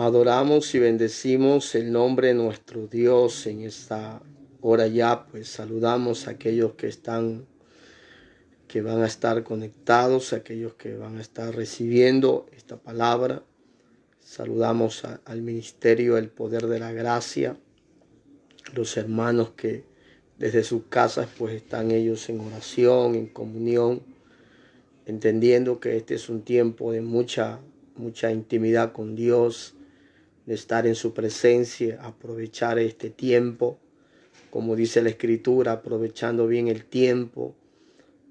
Adoramos y bendecimos el nombre de nuestro Dios en esta hora ya, pues saludamos a aquellos que van a estar conectados, a aquellos que van a estar recibiendo esta palabra. Saludamos al ministerio El Poder de la Gracia, los hermanos que desde sus casas pues están ellos en oración, en comunión, entendiendo que este es un tiempo de mucha intimidad con Dios, de estar en su presencia, aprovechar este tiempo, como dice la Escritura, aprovechando bien el tiempo,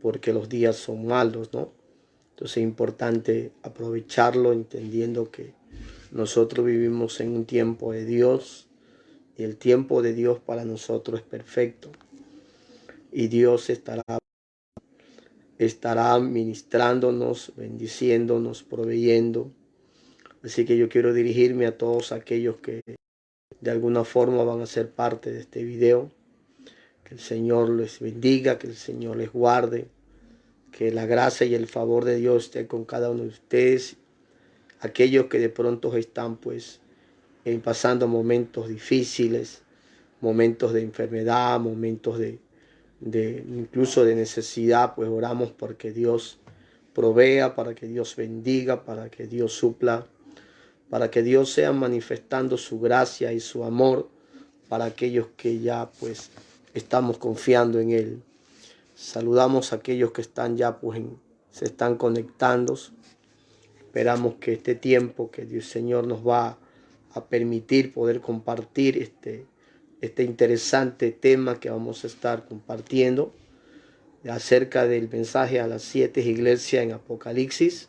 porque los días son malos, ¿no? Entonces es importante aprovecharlo, entendiendo que nosotros vivimos en un tiempo de Dios, y el tiempo de Dios para nosotros es perfecto, y Dios estará ministrándonos, bendiciéndonos, proveyendo. Así que yo quiero dirigirme a todos aquellos que de alguna forma van a ser parte de este video. Que el Señor les bendiga, que el Señor les guarde, que la gracia y el favor de Dios esté con cada uno de ustedes. Aquellos que de pronto están pues pasando momentos difíciles, momentos de enfermedad, momentos de incluso de necesidad, pues oramos porque Dios provea, para que Dios bendiga, para que Dios supla, para que Dios sea manifestando su gracia y su amor para aquellos que ya pues estamos confiando en Él. Saludamos a aquellos que están ya pues se están conectando. Esperamos que este tiempo que Dios Señor nos va a permitir poder compartir este interesante tema que vamos a estar compartiendo acerca del mensaje a las 7 iglesias en Apocalipsis.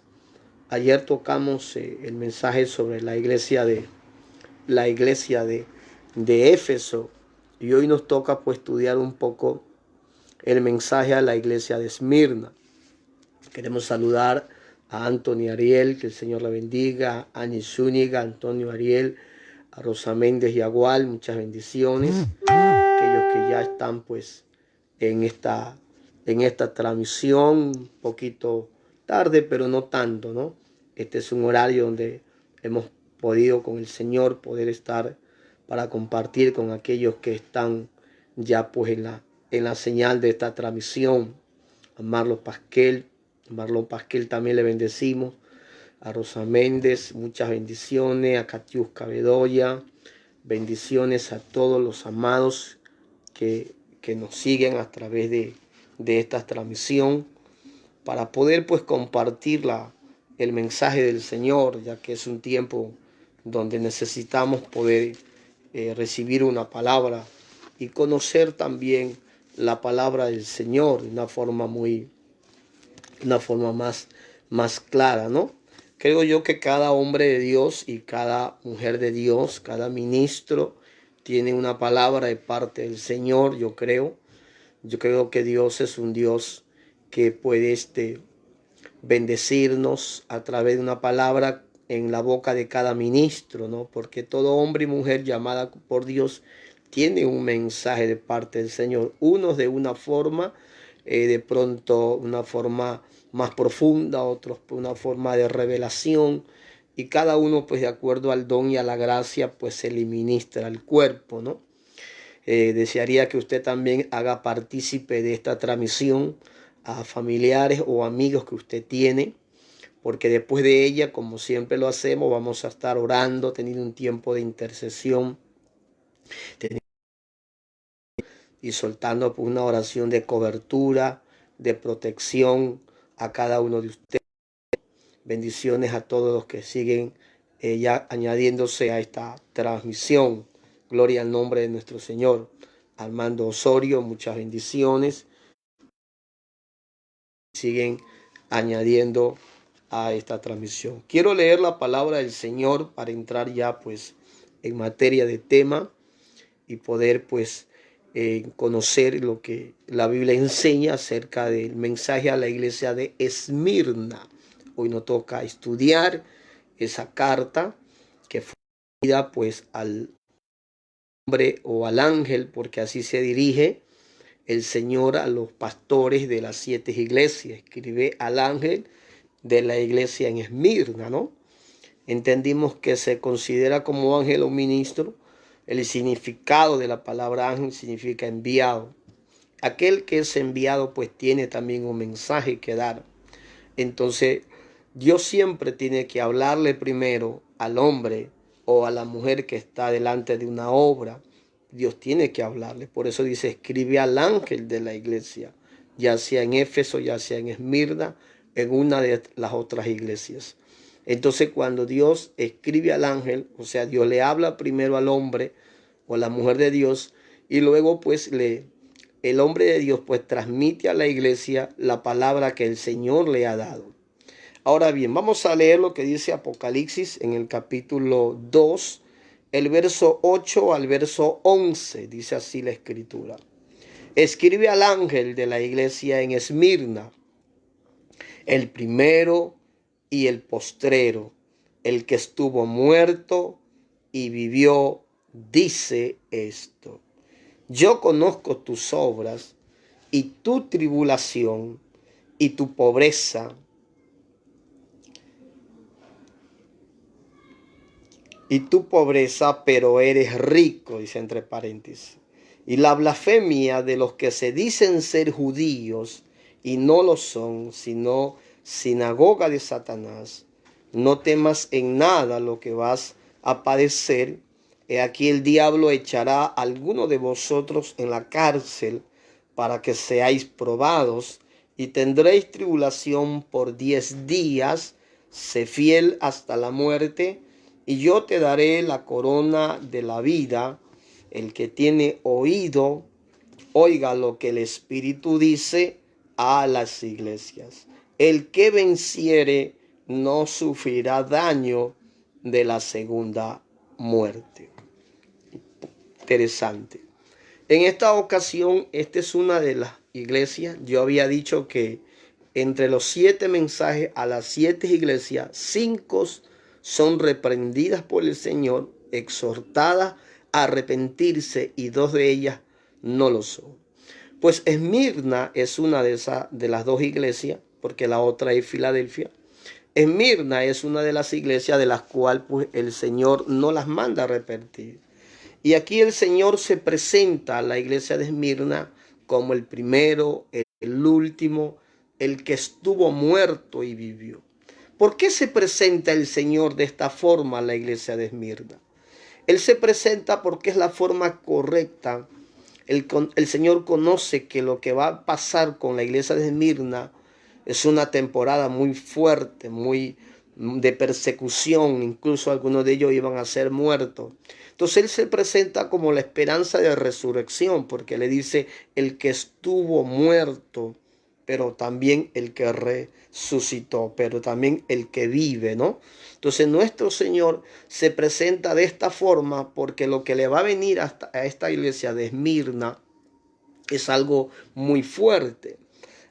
Ayer tocamos el mensaje sobre la iglesia de Éfeso, y hoy nos toca pues estudiar un poco el mensaje a la iglesia de Esmirna. Queremos saludar a Anthony Ariel, que el Señor la bendiga, a Ani Zúñiga, Antonio Ariel, a Rosa Méndez y Agual, muchas bendiciones. Aquellos que ya están pues en esta transmisión, un poquito tarde, pero no tanto, ¿no? Este es un horario donde hemos podido con el Señor poder estar para compartir con aquellos que están ya pues en la señal de esta transmisión. A Marlon Pasquel también le bendecimos, a Rosa Méndez, muchas bendiciones, a Katiuska Bedoya, bendiciones a todos los amados que nos siguen a través de esta transmisión, para poder pues compartir el mensaje del Señor, ya que es un tiempo donde necesitamos poder recibir una palabra y conocer también la palabra del Señor de una forma más clara, ¿no? Creo yo que cada hombre de Dios y cada mujer de Dios, cada ministro tiene una palabra de parte del Señor. Yo creo que Dios es un Dios que puede bendecirnos a través de una palabra en la boca de cada ministro, ¿no? Porque todo hombre y mujer llamada por Dios tiene un mensaje de parte del Señor. Unos de una forma, de pronto una forma más profunda, otros por una forma de revelación, y cada uno pues de acuerdo al don y a la gracia pues se le ministra al cuerpo, ¿no? Desearía que usted también haga partícipe de esta transmisión a familiares o amigos que usted tiene, porque después de ella, como siempre lo hacemos, vamos a estar orando, teniendo un tiempo de intercesión y soltando una oración de cobertura, de protección a cada uno de ustedes. Bendiciones a todos los que siguen ya añadiéndose a esta transmisión. Gloria al nombre de nuestro Señor. Armando Osorio, muchas bendiciones. Siguen añadiendo a esta transmisión. Quiero leer la palabra del Señor para entrar ya pues en materia de tema y poder pues conocer lo que la Biblia enseña acerca del mensaje a la iglesia de Esmirna. Hoy nos toca estudiar esa carta que fue dirigida pues al hombre o al ángel, porque así se dirige el Señor a los pastores de las 7 iglesias. Escribe al ángel de la iglesia en Esmirna, ¿no? entendimos que se considera como ángel o ministro. El significado de la palabra ángel significa enviado. Aquel que es enviado pues tiene también un mensaje que dar. Entonces Dios siempre tiene que hablarle primero al hombre o a la mujer que está delante de una obra. Dios tiene que hablarle. Por eso dice, escribe al ángel de la iglesia, ya sea en Éfeso, ya sea en Esmirna, en una de las otras iglesias. Entonces cuando Dios escribe al ángel, o sea, Dios le habla primero al hombre o a la mujer de Dios, y luego pues el hombre de Dios pues transmite a la iglesia la palabra que el Señor le ha dado. Ahora bien, vamos a leer lo que dice Apocalipsis en el capítulo 2, el verso 8 al verso 11. Dice así la escritura. Escribe al ángel de la iglesia en Esmirna, el primero y el postrero, el que estuvo muerto y vivió, dice esto. Yo conozco tus obras y tu tribulación y tu pobreza pero eres rico, dice entre paréntesis. Y la blasfemia de los que se dicen ser judíos y no lo son, sino sinagoga de Satanás. No temas en nada lo que vas a padecer. He aquí el diablo echará a alguno de vosotros en la cárcel para que seáis probados y tendréis tribulación por 10 días. Sé fiel hasta la muerte y yo te daré la corona de la vida. El que tiene oído, oiga lo que el Espíritu dice a las iglesias. El que venciere no sufrirá daño de la segunda muerte. Interesante. En esta ocasión, esta es una de las iglesias. Yo había dicho que entre los 7 mensajes a las 7 iglesias, 5 son reprendidas por el Señor, exhortadas a arrepentirse, y 2 de ellas no lo son. Pues Esmirna es una de las 2 iglesias, porque la otra es Filadelfia. Esmirna es una de las iglesias de las cuales pues, el Señor no las manda a arrepentir. Y aquí el Señor se presenta a la iglesia de Esmirna como el primero, el último, el que estuvo muerto y vivió. ¿Por qué se presenta el Señor de esta forma a la iglesia de Esmirna? Él se presenta porque es la forma correcta. El Señor conoce que lo que va a pasar con la iglesia de Esmirna es una temporada muy fuerte, muy de persecución. Incluso algunos de ellos iban a ser muertos. Entonces Él se presenta como la esperanza de resurrección, porque le dice el que estuvo muerto, pero también el que resucitó, pero también el que vive, ¿no? Entonces nuestro Señor se presenta de esta forma porque lo que le va a venir a esta iglesia de Esmirna es algo muy fuerte.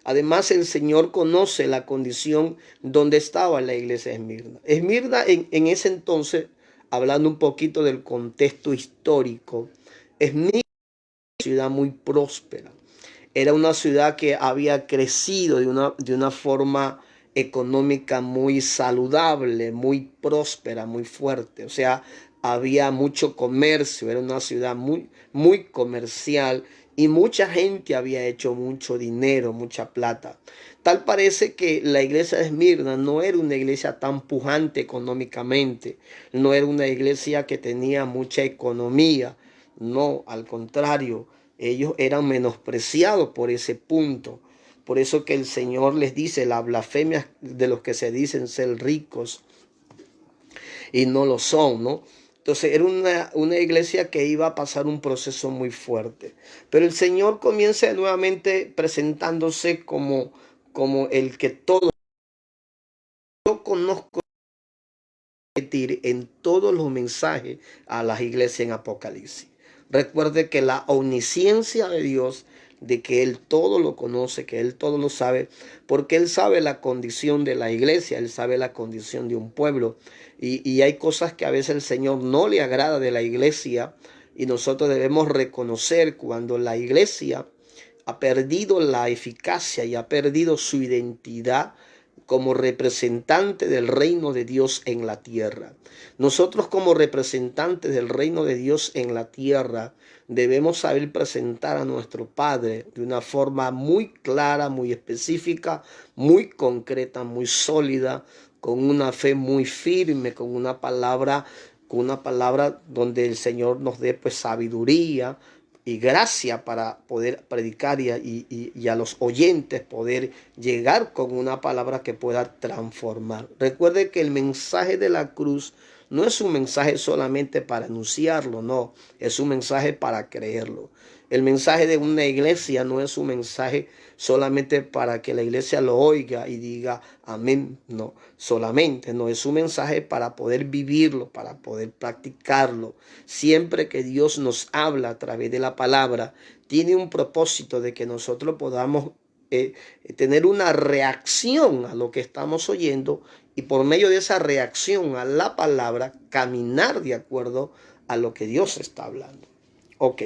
Además, el Señor conoce la condición donde estaba la iglesia de Esmirna. Esmirna en ese entonces, hablando un poquito del contexto histórico, Esmirna era una ciudad muy próspera. Era una ciudad que había crecido de una forma económica muy saludable, muy próspera, muy fuerte. O sea, había mucho comercio, era una ciudad muy comercial y mucha gente había hecho mucho dinero, mucha plata. Tal parece que la iglesia de Esmirna no era una iglesia tan pujante económicamente, no era una iglesia que tenía mucha economía, no, al contrario, ellos eran menospreciados por ese punto. Por eso que el Señor les dice la blasfemia de los que se dicen ser ricos y no lo son, ¿no? Entonces era una iglesia que iba a pasar un proceso muy fuerte. Pero el Señor comienza nuevamente presentándose como el que todo. Yo conozco en todos los mensajes a las iglesias en Apocalipsis. Recuerde que la omnisciencia de Dios, de que Él todo lo conoce, que Él todo lo sabe, porque Él sabe la condición de la iglesia, Él sabe la condición de un pueblo. Y hay cosas que a veces el Señor no le agrada de la iglesia, y nosotros debemos reconocer cuando la iglesia ha perdido la eficacia y ha perdido su identidad como representante del reino de Dios en la tierra. Nosotros como representantes del reino de Dios en la tierra debemos saber presentar a nuestro Padre de una forma muy clara, muy específica, muy concreta, muy sólida, con una fe muy firme, con una palabra donde el Señor nos dé pues sabiduría y gracia para poder predicar y a los oyentes poder llegar con una palabra que pueda transformar. Recuerde que el mensaje de la cruz no es un mensaje solamente para anunciarlo, no, es un mensaje para creerlo. El mensaje de una iglesia no es un mensaje solamente para que la iglesia lo oiga y diga amén, no, solamente, no, es un mensaje para poder vivirlo, para poder practicarlo. Siempre que Dios nos habla a través de la palabra, tiene un propósito de que nosotros podamos tener una reacción a lo que estamos oyendo y por medio de esa reacción a la palabra, caminar de acuerdo a lo que Dios está hablando. Ok.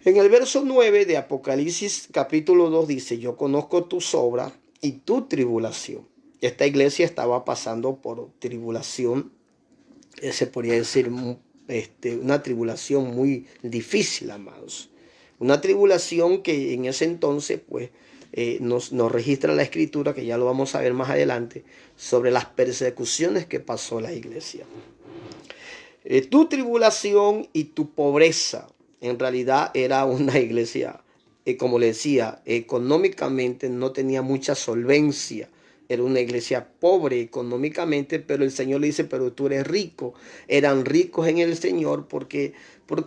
En el verso 9 de Apocalipsis capítulo 2 dice, yo conozco tus obras y tu tribulación. Esta iglesia estaba pasando por tribulación, se podría decir una tribulación muy difícil, amados. Una tribulación que en ese entonces pues nos registra la escritura, que ya lo vamos a ver más adelante, sobre las persecuciones que pasó la iglesia. Tu tribulación y tu pobreza. En realidad era una iglesia, como le decía, económicamente no tenía mucha solvencia. Era una iglesia pobre económicamente, pero el Señor le dice, pero tú eres rico. Eran ricos en el Señor porque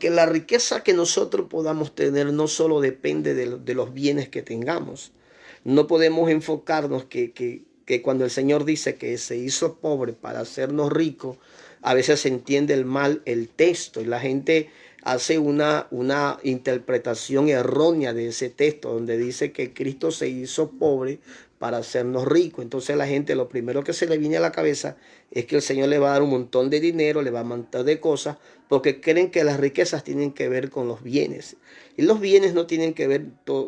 la riqueza que nosotros podamos tener no solo depende de los bienes que tengamos. No podemos enfocarnos que cuando el Señor dice que se hizo pobre para hacernos ricos, a veces se entiende mal el texto y la gente hace una interpretación errónea de ese texto donde dice que Cristo se hizo pobre para hacernos ricos. Entonces la gente lo primero que se le viene a la cabeza es que el Señor le va a dar un montón de dinero, le va a montar de cosas, porque creen que las riquezas tienen que ver con los bienes. Y los bienes no tienen que ver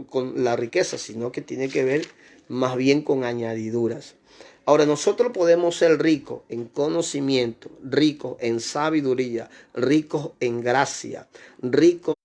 con la riqueza, sino que tienen que ver más bien con añadiduras. Ahora nosotros podemos ser ricos en conocimiento, ricos en sabiduría, ricos en gracia, ricos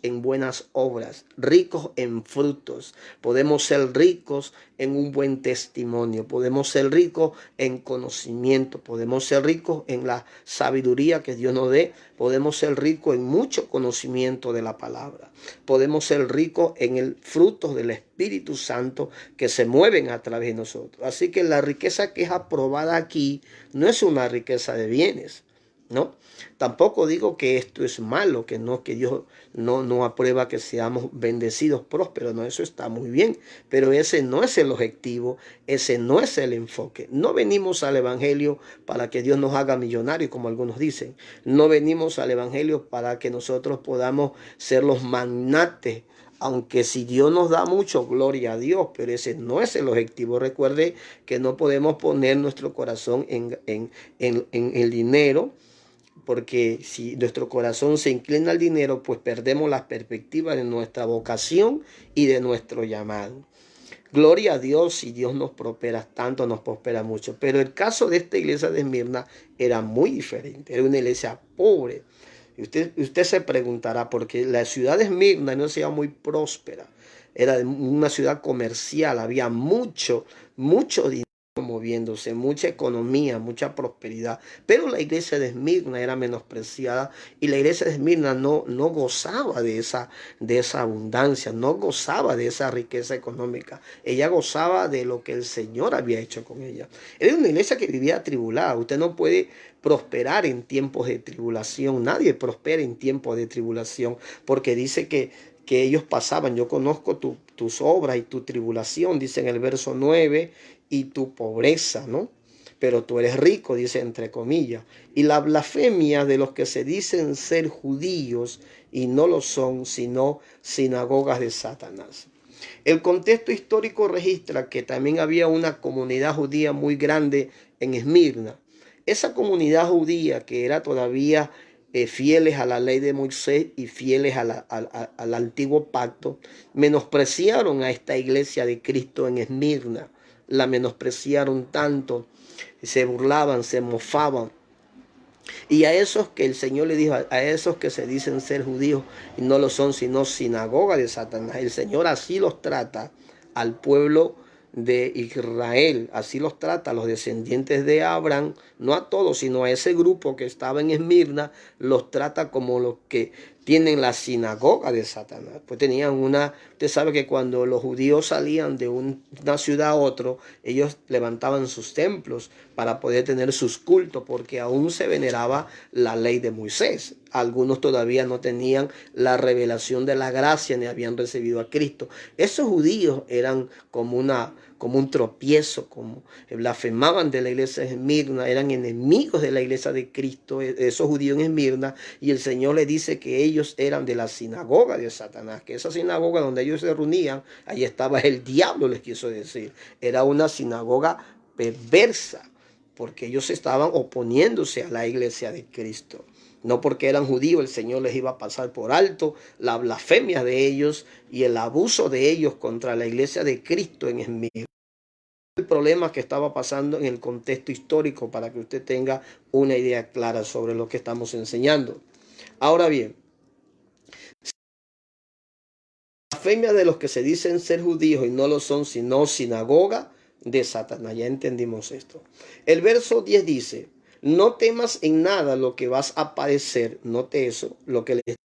en buenas obras, ricos en frutos. Podemos ser ricos en un buen testimonio, podemos ser ricos en conocimiento, podemos ser ricos en la sabiduría que Dios nos dé, podemos ser ricos en mucho conocimiento de la palabra, podemos ser ricos en el fruto del Espíritu Santo que se mueven a través de nosotros. Así que la riqueza que es aprobada aquí no es una riqueza de bienes, ¿no? Tampoco digo que esto es malo, que Dios no aprueba que seamos bendecidos, prósperos, no, eso está muy bien, pero ese no es el objetivo, ese no es el enfoque. No venimos al evangelio para que Dios nos haga millonarios, como algunos dicen. No venimos al evangelio para que nosotros podamos ser los magnates, aunque si Dios nos da mucho, gloria a Dios, pero ese no es el objetivo. Recuerde que no podemos poner nuestro corazón en el dinero, porque si nuestro corazón se inclina al dinero, pues perdemos la perspectiva de nuestra vocación y de nuestro llamado. Gloria a Dios, si Dios nos prospera tanto, nos prospera mucho. Pero el caso de esta iglesia de Esmirna era muy diferente. Era una iglesia pobre. Y usted se preguntará, porque la ciudad de Esmirna era una ciudad muy próspera. Era una ciudad comercial, había mucho dinero moviéndose, mucha economía, mucha prosperidad, pero la iglesia de Esmirna era menospreciada y la iglesia de Esmirna no gozaba de esa abundancia, no gozaba de esa riqueza económica. Ella gozaba de lo que el Señor había hecho con ella. Era una iglesia que vivía atribulada. Usted no puede prosperar en tiempos de tribulación. Nadie prospera en tiempos de tribulación, porque dice que ellos pasaban. Yo conozco tus obras y tu tribulación, dice en el verso 9, y tu pobreza, ¿no? Pero tú eres rico, dice entre comillas. Y la blasfemia de los que se dicen ser judíos y no lo son, sino sinagogas de Satanás. El contexto histórico registra que también había una comunidad judía muy grande en Esmirna. Esa comunidad judía que era todavía fieles a la ley de Moisés y fieles al antiguo pacto, menospreciaron a esta iglesia de Cristo en Esmirna. la menospreciaron tanto, se burlaban, se mofaban. Y a esos que el Señor le dijo, a esos que se dicen ser judíos y no lo son, sino sinagoga de Satanás, el Señor así los trata al pueblo de Israel, así los trata a los descendientes de Abraham, no a todos, sino a ese grupo que estaba en Esmirna, los trata como los que tienen la sinagoga de Satanás. Pues tenían usted sabe que cuando los judíos salían de una ciudad a otra, ellos levantaban sus templos para poder tener sus cultos, porque aún se veneraba la ley de Moisés. Algunos todavía no tenían la revelación de la gracia ni habían recibido a Cristo. Esos judíos eran como un tropiezo, como blasfemaban de la iglesia de Esmirna, eran enemigos de la iglesia de Cristo, esos judíos en Esmirna, y el Señor le dice que ellos eran de la sinagoga de Satanás, que esa sinagoga donde ellos se reunían, ahí estaba el diablo, les quiso decir. Era una sinagoga perversa, porque ellos estaban oponiéndose a la iglesia de Cristo. No porque eran judíos, el Señor les iba a pasar por alto la blasfemia de ellos y el abuso de ellos contra la iglesia de Cristo en Esmirna. El problema que estaba pasando en el contexto histórico para que usted tenga una idea clara sobre lo que estamos enseñando. Ahora bien, la blasfemia de los que se dicen ser judíos y no lo son, sino sinagoga de Satanás. Ya entendimos esto. El verso 10 dice: no temas en nada lo que vas a padecer. Note eso, lo que le estoy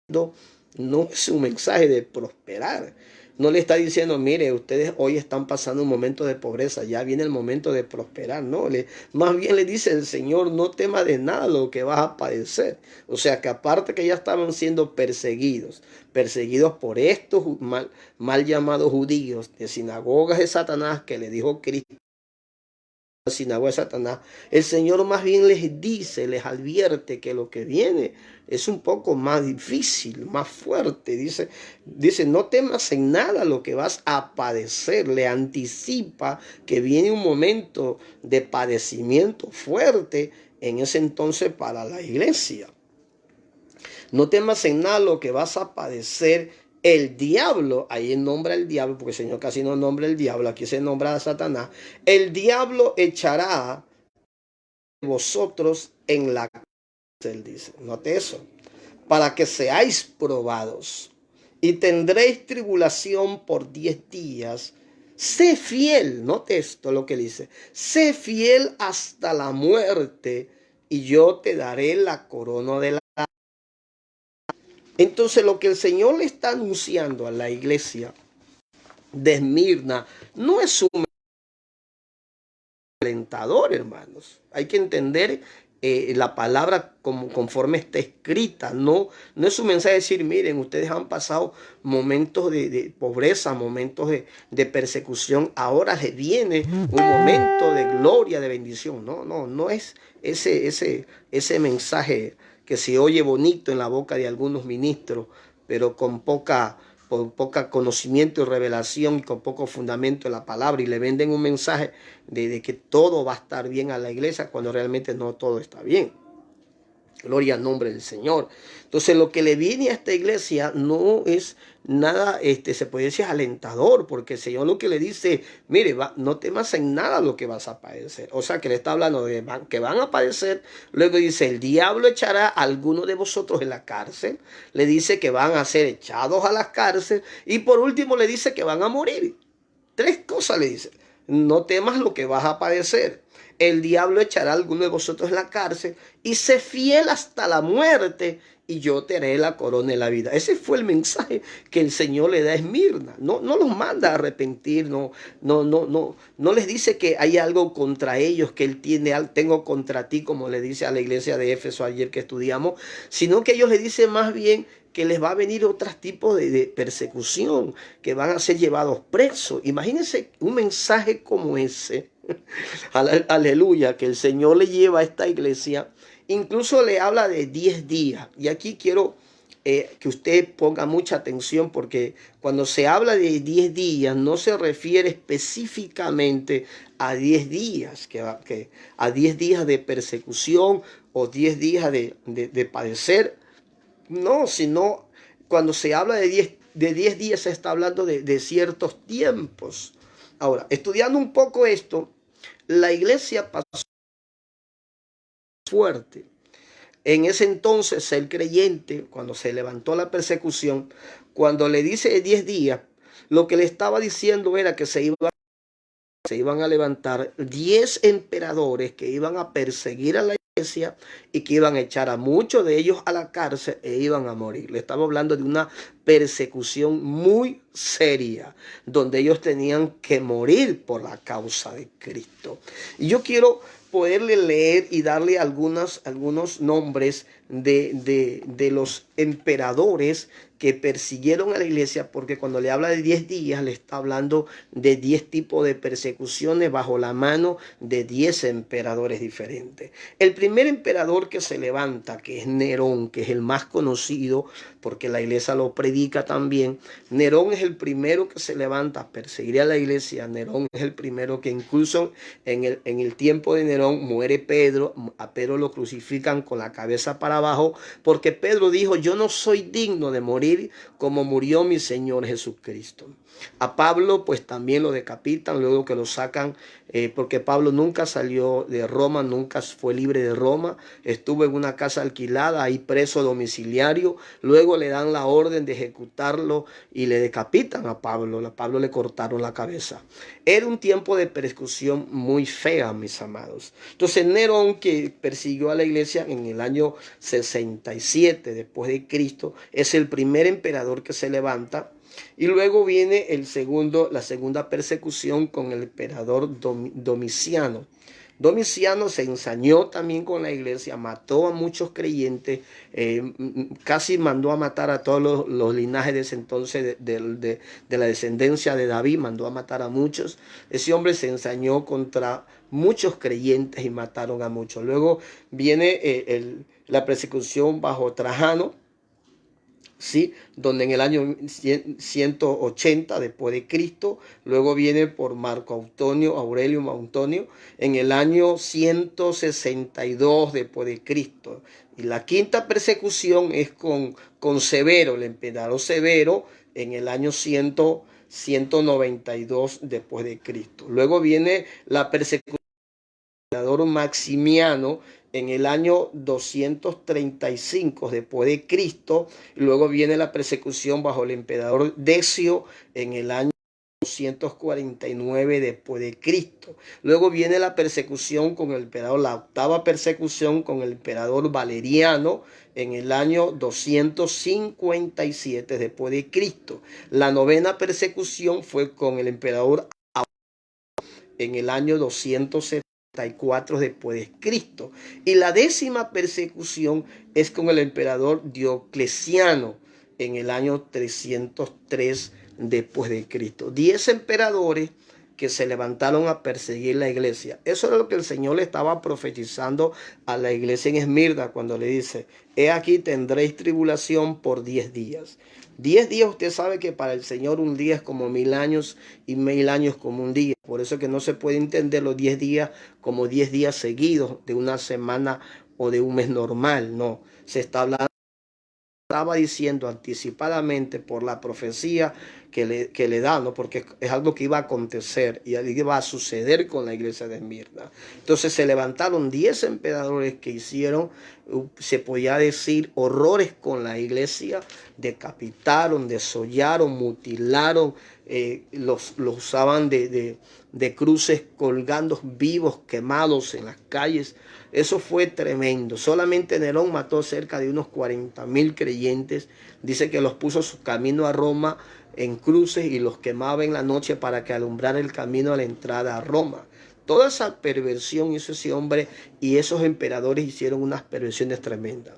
diciendo no es un mensaje de prosperar. No le está diciendo, mire, ustedes hoy están pasando un momento de pobreza, ya viene el momento de prosperar. No, más bien le dice el Señor, no temas de nada lo que vas a padecer. O sea que aparte que ya estaban siendo perseguidos por estos mal llamados judíos de sinagogas de Satanás, que le dijo Cristo, sinagoga de Satanás, el Señor más bien les dice, les advierte que lo que viene es un poco más difícil, más fuerte. Dice, no temas en nada lo que vas a padecer. Le anticipa que viene un momento de padecimiento fuerte en ese entonces para la iglesia. No temas en nada lo que vas a padecer. El diablo, ahí nombra el diablo, porque el Señor casi no nombra el diablo, aquí se nombra a Satanás. El diablo echará vosotros en la cárcel, dice. Note eso. Para que seáis probados y tendréis tribulación por 10 días. Sé fiel, note esto lo que dice. Sé fiel hasta la muerte y yo te daré la corona de la. Entonces lo que el Señor le está anunciando a la iglesia de Esmirna no es un alentador, hermanos. Hay que entender la palabra conforme está escrita. No es un mensaje de decir, miren, ustedes han pasado momentos de pobreza, momentos de persecución. Ahora les viene un momento de gloria, de bendición. No es ese mensaje que se oye bonito en la boca de algunos ministros, pero con poca conocimiento y revelación y con poco fundamento en la palabra, y le venden un mensaje de que todo va a estar bien a la iglesia cuando realmente no todo está bien. Gloria al nombre del Señor. Entonces lo que le viene a esta iglesia no es nada, se puede decir alentador, porque el Señor lo que le dice, mire, no temas en nada lo que vas a padecer. O sea que le está hablando de que van a padecer. Luego dice, el diablo echará a alguno de vosotros en la cárcel. Le dice que van a ser echados a la cárcel. Y por último le dice que van a morir. 3 cosas le dice. No temas lo que vas a padecer. El diablo echará a alguno de vosotros en la cárcel y sé fiel hasta la muerte y yo te haré la corona de la vida. Ese fue el mensaje que el Señor le da a Esmirna. No los manda a arrepentir, no les dice que hay algo contra ellos, que él tengo contra ti, como le dice a la iglesia de Éfeso ayer que estudiamos, sino que ellos le dicen más bien que les va a venir otros tipos de persecución, que van a ser llevados presos. Imagínense un mensaje como ese. Aleluya, que el Señor le lleva a esta iglesia. Incluso le habla de 10 días. Y aquí quiero que usted ponga mucha atención, porque cuando se habla de 10 días no se refiere específicamente a 10 días, a 10 días de persecución o 10 días de padecer. No, sino cuando se habla de 10 días se está hablando de ciertos tiempos. Ahora, estudiando un poco esto, la iglesia pasó fuerte. En ese entonces el creyente, cuando se levantó la persecución, cuando le dice 10 días, lo que le estaba diciendo era que se iban a levantar 10 emperadores que iban a perseguir a la iglesia y que iban a echar a muchos de ellos a la cárcel e iban a morir. Le estaba hablando de una persecución muy seria, donde ellos tenían que morir por la causa de Cristo. Y yo quiero poderle leer y darle algunos nombres de los emperadores que persiguieron a la iglesia, porque cuando le habla de 10 días, le está hablando de 10 tipos de persecuciones bajo la mano de 10 emperadores diferentes. El primer emperador que se levanta, que es Nerón, que es el más conocido, porque la iglesia lo predica también. Nerón es el primero que se levanta a perseguir a la iglesia. Nerón es el primero que incluso en el tiempo de Nerón muere Pedro. A Pedro lo crucifican con la cabeza para abajo, porque Pedro dijo: yo no soy digno de morir como murió mi Señor Jesucristo. A Pablo pues también lo decapitan luego que lo sacan, porque Pablo nunca salió de Roma, nunca fue libre de Roma, estuvo en una casa alquilada, ahí preso domiciliario. Luego le dan la orden de ejecutarlo y le decapitan a Pablo. A Pablo le cortaron la cabeza. Era un tiempo de persecución muy fea, mis amados. Entonces Nerón, que persiguió a la iglesia en el año 67 después de Cristo, es el primer emperador que se levanta. Y luego viene la segunda persecución con el emperador Domiciano. Domiciano se ensañó también con la iglesia, mató a muchos creyentes, casi mandó a matar a todos los linajes de ese entonces de la descendencia de David, mandó a matar a muchos. Ese hombre se ensañó contra muchos creyentes y mataron a muchos. Luego viene la persecución bajo Trajano, ¿sí? Donde en el año 180 después de Cristo, luego viene por Marco Aurelio Antonio, en el año 162 después de Cristo. Y la quinta persecución es con Severo, el emperador Severo, en el año 192 después de Cristo. Luego viene la persecución del emperador Maximiano en el año 235 después de Cristo. Luego viene la persecución bajo el emperador Decio en el año 249 después de Cristo. Luego viene la persecución con el emperador, la octava persecución con el emperador Valeriano en el año 257 después de Cristo. La novena persecución fue con el emperador en el año 274 después de Cristo. Y la décima persecución es con el emperador Diocleciano en el año 303 después de Cristo. 10 emperadores que se levantaron a perseguir la iglesia. Eso era lo que el Señor le estaba profetizando a la iglesia en Esmirna cuando le dice: he aquí tendréis tribulación por 10 días. 10 días, usted sabe que para el Señor un día es como 1000 años y 1000 años como un día. Por eso que no se puede entender los 10 días como 10 días seguidos de una semana o de un mes normal. No, se está hablando. Estaba diciendo anticipadamente por la profecía que le da, ¿no? Porque es algo que iba a acontecer y iba a suceder con la iglesia de Esmirna. Entonces se levantaron 10 emperadores que hicieron, se podía decir, horrores con la iglesia, decapitaron, desollaron, mutilaron, los usaban de cruces colgando vivos, quemados en las calles. Eso fue tremendo. Solamente Nerón mató cerca de unos 40,000 creyentes. Dice que los puso su camino a Roma en cruces y los quemaba en la noche para que alumbrara el camino a la entrada a Roma. Toda esa perversión hizo ese hombre, y esos emperadores hicieron unas perversiones tremendas.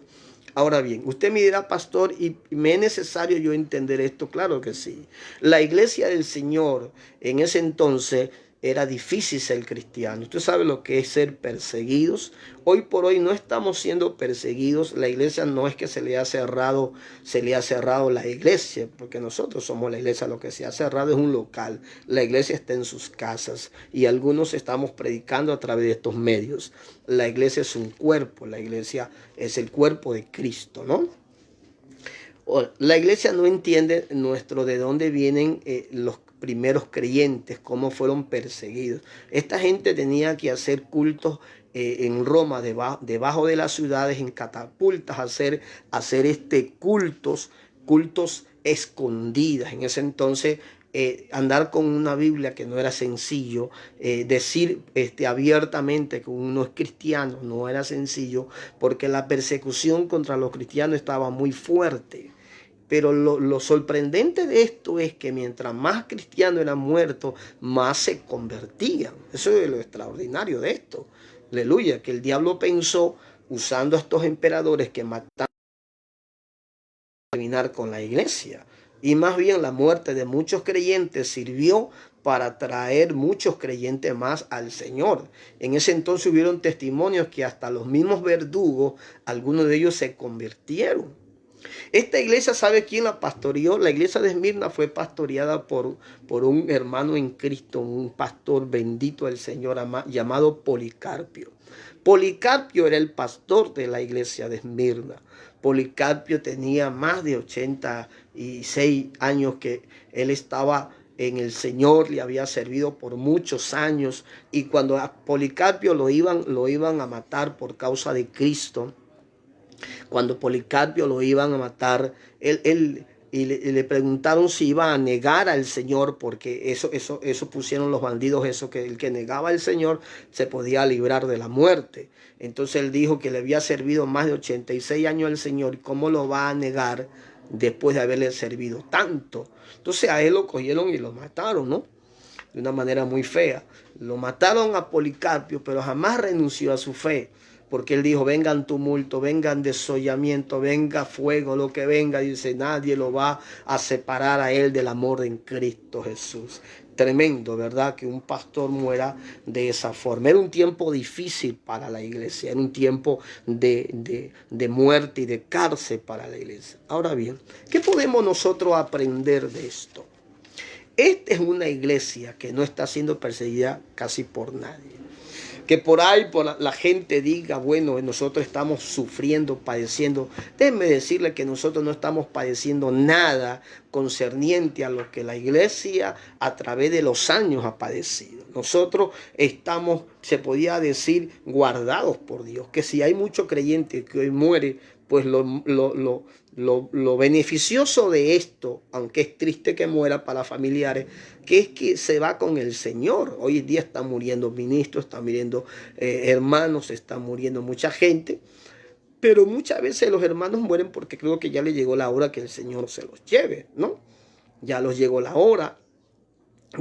Ahora bien, usted me dirá: pastor, ¿y me es necesario yo entender esto? Claro que sí. La iglesia del Señor en ese entonces era difícil ser cristiano. Usted sabe lo que es ser perseguidos. Hoy por hoy no estamos siendo perseguidos. La iglesia no es que se le ha cerrado la iglesia, porque nosotros somos la iglesia. Lo que se ha cerrado es un local. La iglesia está en sus casas y algunos estamos predicando a través de estos medios. La iglesia es un cuerpo. La iglesia es el cuerpo de Cristo, ¿no? La iglesia no entiende de dónde vienen los primeros creyentes, cómo fueron perseguidos. Esta gente tenía que hacer cultos en Roma, debajo de las ciudades, en catapultas, hacer cultos escondidas. En ese entonces, andar con una Biblia que no era sencillo, decir abiertamente que uno es cristiano no era sencillo, porque la persecución contra los cristianos estaba muy fuerte. Pero lo sorprendente de esto es que mientras más cristianos eran muertos, más se convertían. Eso es lo extraordinario de esto. Aleluya, que el diablo pensó, usando a estos emperadores, que mataban a terminar con la iglesia. Y más bien la muerte de muchos creyentes sirvió para traer muchos creyentes más al Señor. En ese entonces hubieron testimonios que hasta los mismos verdugos, algunos de ellos se convirtieron. Esta iglesia, ¿sabe quién la pastoreó? La iglesia de Esmirna fue pastoreada por un hermano en Cristo, un pastor bendito del Señor llamado Policarpio. Policarpio era el pastor de la iglesia de Esmirna. Policarpio tenía más de 86 años que él estaba en el Señor, le había servido por muchos años, y cuando a Policarpio lo iban a matar por causa de Cristo, cuando Policarpio lo iban a matar, le preguntaron si iba a negar al Señor, porque eso pusieron los bandidos, eso, que el que negaba al Señor se podía librar de la muerte. Entonces él dijo que le había servido más de 86 años al Señor, y cómo lo va a negar después de haberle servido tanto. Entonces a él lo cogieron y lo mataron, ¿no? De una manera muy fea. Lo mataron a Policarpio, pero jamás renunció a su fe. Porque él dijo, vengan tumulto, vengan desollamiento, venga fuego, lo que venga. Dice, nadie lo va a separar a él del amor en Cristo Jesús. Tremendo, ¿verdad? Que un pastor muera de esa forma. Era un tiempo difícil para la iglesia. Era un tiempo de muerte y de cárcel para la iglesia. Ahora bien, ¿qué podemos nosotros aprender de esto? Esta es una iglesia que no está siendo perseguida casi por nadie. Que por ahí la gente diga, bueno, nosotros estamos sufriendo, padeciendo. Déjenme decirle que nosotros no estamos padeciendo nada concerniente a lo que la iglesia a través de los años ha padecido. Nosotros estamos, se podía decir, guardados por Dios. Que si hay muchos creyentes que hoy mueren, pues lo beneficioso de esto, aunque es triste que muera para familiares, que es que se va con el Señor. Hoy en día están muriendo ministros, están muriendo hermanos, están muriendo mucha gente, pero muchas veces los hermanos mueren porque creo que ya le llegó la hora que el Señor se los lleve, ¿no? Ya los llegó la hora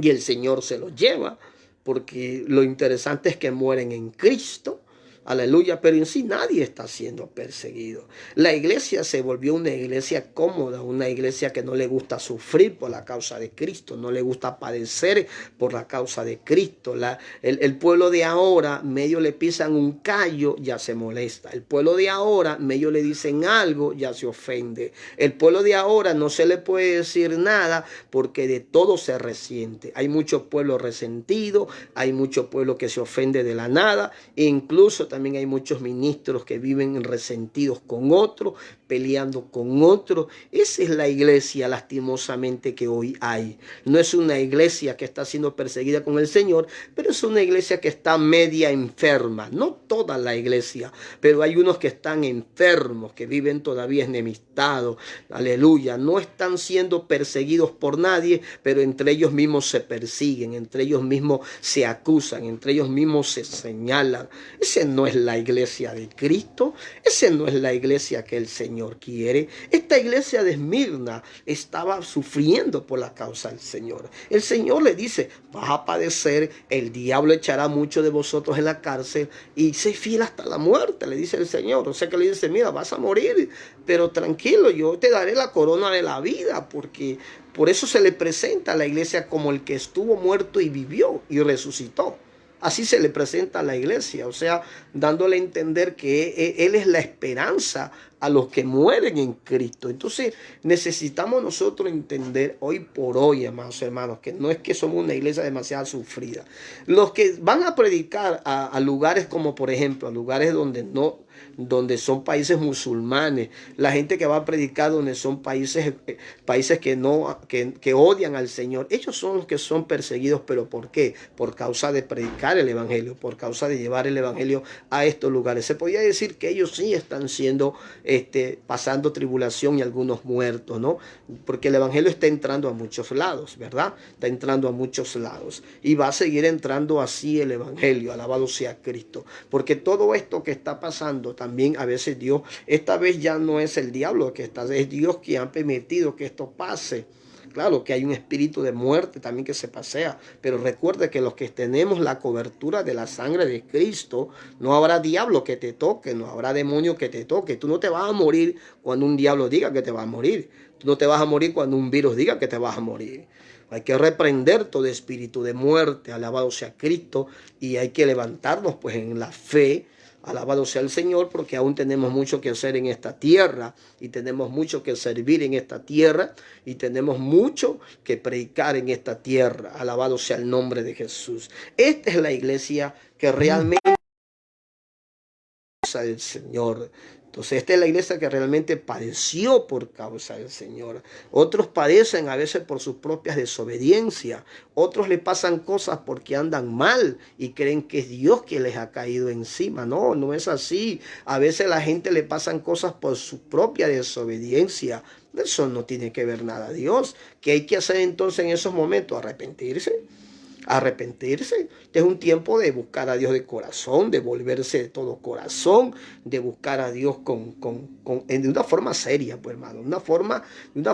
y el Señor se los lleva, porque lo interesante es que mueren en Cristo. Aleluya, pero en sí nadie está siendo perseguido. La iglesia se volvió una iglesia cómoda, una iglesia que no le gusta sufrir por la causa de Cristo, no le gusta padecer por la causa de Cristo. El pueblo de ahora, medio le pisan un callo, ya se molesta. El pueblo de ahora, medio le dicen algo, ya se ofende. El pueblo de ahora no se le puede decir nada porque de todo se resiente. Hay muchos pueblos resentidos, hay mucho pueblo que se ofende de la nada, e incluso también hay muchos ministros que viven resentidos con otros, peleando con otros. Esa es la iglesia, lastimosamente, que hoy hay. No es una iglesia que está siendo perseguida con el Señor, pero es una iglesia que está media enferma. No toda la iglesia, pero hay unos que están enfermos, que viven todavía enemistados. Aleluya. No están siendo perseguidos por nadie, pero entre ellos mismos se persiguen, entre ellos mismos se acusan, entre ellos mismos se señalan. Ese no es la iglesia de Cristo, ese no es la iglesia que el Señor quiere. Esta iglesia de Esmirna estaba sufriendo por la causa del Señor. El Señor le dice, vas a padecer, el diablo echará muchos de vosotros en la cárcel y sé fiel hasta la muerte, le dice el Señor. O sea que le dice, mira, vas a morir, pero tranquilo, yo te daré la corona de la vida, porque por eso se le presenta a la iglesia como el que estuvo muerto y vivió y resucitó. Así se le presenta a la iglesia, o sea, dándole a entender que Él es la esperanza a los que mueren en Cristo. Entonces necesitamos nosotros entender hoy por hoy, amados hermanos, que no es que somos una iglesia demasiado sufrida. Los que van a predicar a lugares como, por ejemplo, a lugares donde son países musulmanes, la gente que va a predicar donde son países que odian al Señor, ellos son los que son perseguidos. ¿Pero por qué? Por causa de predicar el evangelio, por causa de llevar el evangelio a estos lugares. Se podría decir que ellos sí están siendo pasando tribulación y algunos muertos, ¿no? Porque el evangelio está entrando a muchos lados, ¿verdad? Está entrando a muchos lados y va a seguir entrando así el evangelio. Alabado sea Cristo, porque todo esto que está pasando también a veces Dios, esta vez ya no es el diablo que está, es Dios quien ha permitido que esto pase. Claro que hay un espíritu de muerte también que se pasea, pero recuerde que los que tenemos la cobertura de la sangre de Cristo, no habrá diablo que te toque, no habrá demonio que te toque. Tú no te vas a morir cuando un diablo diga que te vas a morir. Tú no te vas a morir cuando un virus diga que te vas a morir. Hay que reprender todo espíritu de muerte, alabado sea Cristo, y hay que levantarnos pues en la fe. Alabado sea el Señor, porque aún tenemos mucho que hacer en esta tierra y tenemos mucho que servir en esta tierra y tenemos mucho que predicar en esta tierra. Alabado sea el nombre de Jesús. Esta es la iglesia que realmente es del Señor. Entonces esta es la iglesia que realmente padeció por causa del Señor. Otros padecen a veces por sus propias desobediencias. Otros le pasan cosas porque andan mal y creen que es Dios que les ha caído encima. No, no es así. A veces a la gente le pasan cosas por su propia desobediencia. Eso no tiene que ver nada a Dios. ¿Qué hay que hacer entonces en esos momentos? Arrepentirse. Arrepentirse. Este es un tiempo de buscar a Dios de corazón, de volverse de todo corazón, de buscar a Dios de una forma seria, pues hermano, de una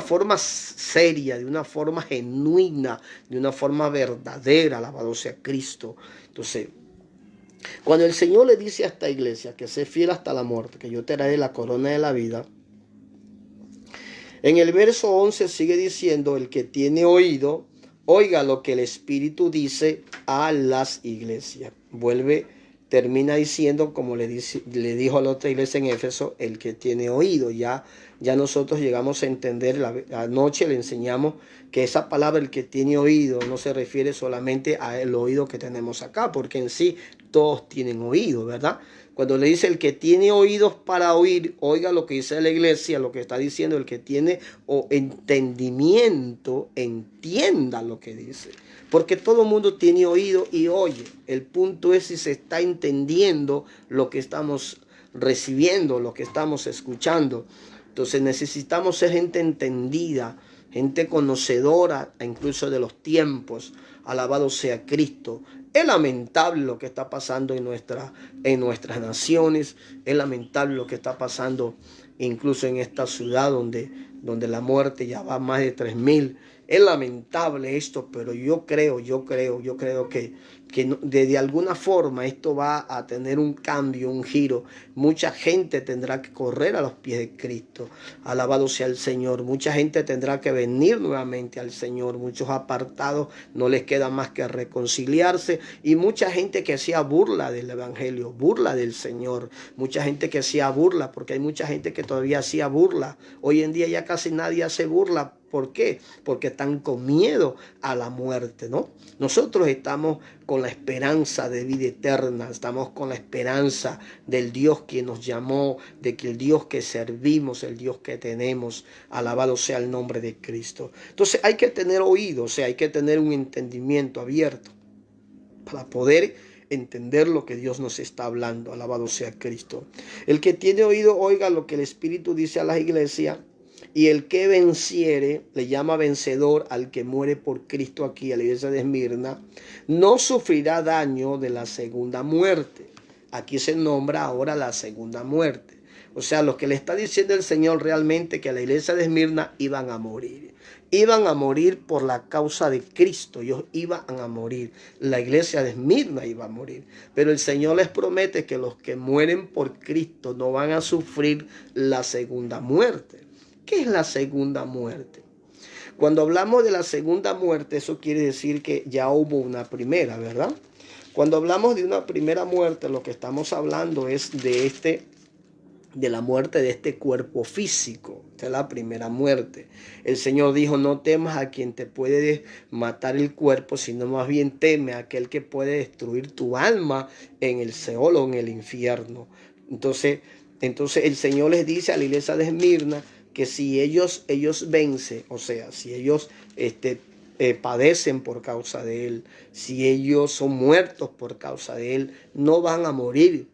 forma seria, de una forma genuina, de una forma verdadera, alabado sea Cristo. Entonces, cuando el Señor le dice a esta iglesia que sé fiel hasta la muerte, que yo te daré la corona de la vida, en el verso 11 sigue diciendo: el que tiene oído, oiga lo que el Espíritu dice a las iglesias. Termina diciendo, como le dijo a la otra iglesia en Éfeso, el que tiene oído. Ya nosotros llegamos a entender, anoche le enseñamos que esa palabra, el que tiene oído, no se refiere solamente al oído que tenemos acá, porque en sí todos tienen oído, ¿verdad? Cuando le dice el que tiene oídos para oír, oiga lo que dice la iglesia, lo que está diciendo el que tiene entendimiento, entienda lo que dice. Porque todo el mundo tiene oído y oye. El punto es si se está entendiendo lo que estamos recibiendo, lo que estamos escuchando. Entonces necesitamos ser gente entendida, gente conocedora incluso de los tiempos. Alabado sea Cristo. Es lamentable lo que está pasando en nuestras naciones. Es lamentable lo que está pasando incluso en esta ciudad donde la muerte ya va a más de 3,000. Es lamentable esto, pero yo creo que de alguna forma esto va a tener un cambio, un giro. Mucha gente tendrá que correr a los pies de Cristo. Alabado sea el Señor. Mucha gente tendrá que venir nuevamente al Señor. Muchos apartados no les queda más que reconciliarse. Y mucha gente que hacía burla del Evangelio, burla del Señor. Mucha gente que hacía burla, porque hay mucha gente que todavía hacía burla. Hoy en día ya casi nadie hace burla. ¿Por qué? Porque están con miedo a la muerte, ¿no? Nosotros estamos con la esperanza de vida eterna, estamos con la esperanza del Dios que nos llamó, de que el Dios que servimos, el Dios que tenemos, alabado sea el nombre de Cristo. Entonces hay que tener oído, o sea, hay que tener un entendimiento abierto para poder entender lo que Dios nos está hablando, alabado sea Cristo. El que tiene oído, oiga lo que el Espíritu dice a las iglesias. Y el que venciere, le llama vencedor al que muere por Cristo aquí, a la iglesia de Esmirna, no sufrirá daño de la segunda muerte. Aquí se nombra ahora la segunda muerte. O sea, lo que le está diciendo el Señor realmente que a la iglesia de Esmirna iban a morir. Iban a morir por la causa de Cristo. Ellos iban a morir. La iglesia de Esmirna iba a morir. Pero el Señor les promete que los que mueren por Cristo no van a sufrir la segunda muerte. ¿Qué es la segunda muerte? Cuando hablamos de la segunda muerte, eso quiere decir que ya hubo una primera, ¿verdad? Cuando hablamos de una primera muerte, lo que estamos hablando es de de la muerte de este cuerpo físico. Esta es la primera muerte. El Señor dijo, no temas a quien te puede matar el cuerpo, sino más bien teme a aquel que puede destruir tu alma en el Seol o en el infierno. Entonces el Señor les dice a la iglesia de Esmirna que si ellos vencen, o sea, si ellos padecen por causa de Él, si ellos son muertos por causa de Él, no van a morir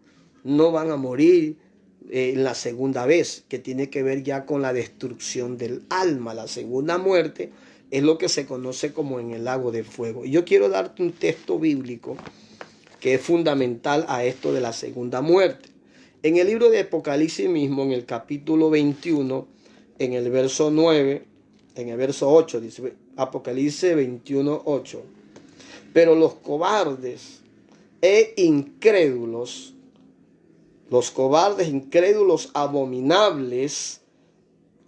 en la segunda vez, que tiene que ver ya con la destrucción del alma. La segunda muerte es lo que se conoce como en el lago de fuego. Y yo quiero darte un texto bíblico que es fundamental a esto de la segunda muerte. En el libro de Apocalipsis mismo, en el capítulo 21, en el verso 9, en el verso 8, dice Apocalipsis 21, 8. Pero los cobardes e incrédulos, abominables,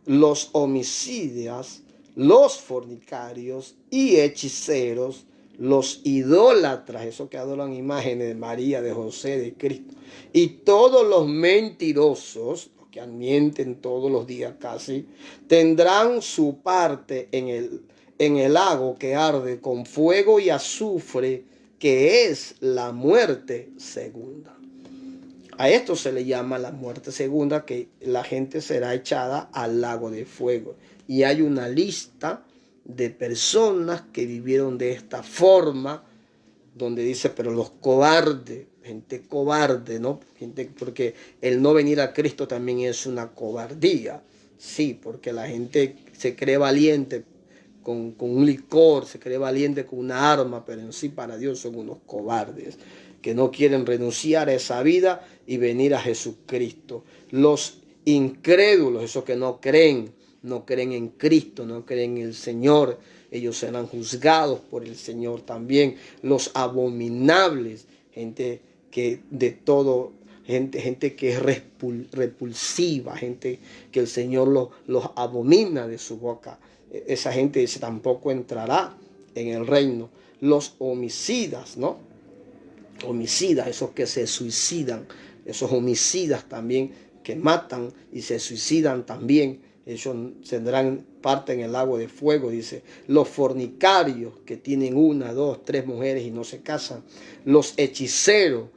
los homicidas, los fornicarios y hechiceros, los idólatras, esos que adoran imágenes de María, de José, de Cristo, y todos los mentirosos, los que mienten todos los días casi, tendrán su parte en el lago que arde con fuego y azufre, que es la muerte segunda. A esto se le llama la muerte segunda, que la gente será echada al lago de fuego. Y hay una lista de personas que vivieron de esta forma, donde dice, pero los cobardes, gente cobarde, ¿no? Porque el no venir a Cristo también es una cobardía. Sí, porque la gente se cree valiente con un licor, se cree valiente con una arma, pero en sí para Dios son unos cobardes que no quieren renunciar a esa vida y venir a Jesucristo. Los incrédulos, esos que no creen en Cristo, no creen en el Señor, ellos serán juzgados por el Señor también. Los abominables, gente que de todo, gente que es repulsiva, gente que el Señor los abomina de su boca. Esa gente tampoco entrará en el reino. Los homicidas, ¿no? Homicidas, esos que se suicidan, esos homicidas también que matan y se suicidan también, ellos tendrán parte en el lago de fuego, dice. Los fornicarios que tienen 1, 2, 3 mujeres y no se casan. Los hechiceros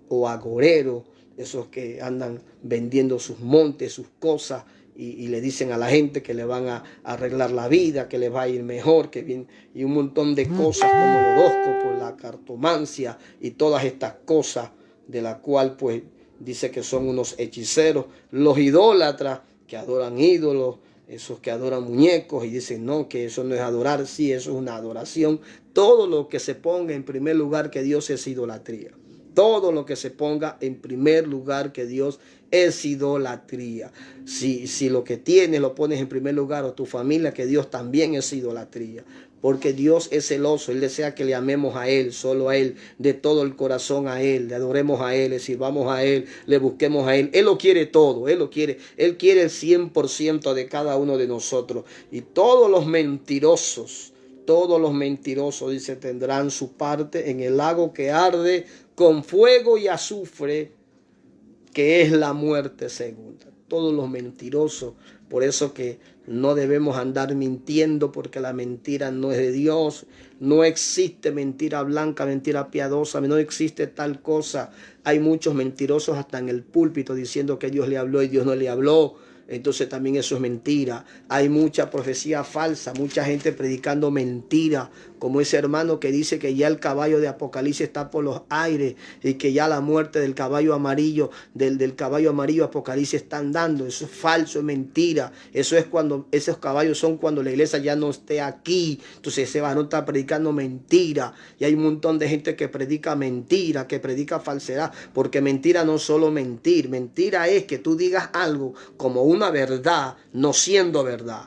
o agoreros, esos que andan vendiendo sus montes, sus cosas, y le dicen a la gente que le van a arreglar la vida, que les va a ir mejor, que bien, y un montón de cosas como el horóscopo, la cartomancia y todas estas cosas, de la cual pues dice que son unos hechiceros. Los idólatras que adoran ídolos, esos que adoran muñecos y dicen no, que eso no es adorar. Sí, eso es una adoración. Todo lo que se ponga en primer lugar que Dios es idolatría. Todo lo que se ponga en primer lugar que Dios es idolatría. Si lo que tienes lo pones en primer lugar, o tu familia, que Dios también es idolatría. Porque Dios es celoso. Él desea que le amemos a Él, solo a Él, de todo el corazón a Él, le adoremos a Él, le sirvamos a Él, le busquemos a Él. Él lo quiere todo, Él lo quiere. Él quiere el 100% de cada uno de nosotros. Y todos los mentirosos, dice, tendrán su parte en el lago que arde con fuego y azufre, que es la muerte segunda. Todos los mentirosos. Por eso que no debemos andar mintiendo, porque la mentira no es de Dios. No existe mentira blanca, mentira piadosa, no existe tal cosa. Hay muchos mentirosos hasta en el púlpito diciendo que Dios le habló y Dios no le habló. Entonces también eso es mentira. Hay mucha profecía falsa, mucha gente predicando mentira, como ese hermano que dice que ya el caballo de Apocalipsis está por los aires y que ya la muerte del caballo amarillo, del caballo amarillo Apocalipsis están dando. Eso es falso, es mentira. Eso es cuando esos caballos son cuando la iglesia ya no esté aquí. Entonces ese varón está predicando mentira. Y hay un montón de gente que predica mentira, que predica falsedad, porque mentira no es solo mentir. Mentira es que tú digas algo como una verdad, no siendo verdad.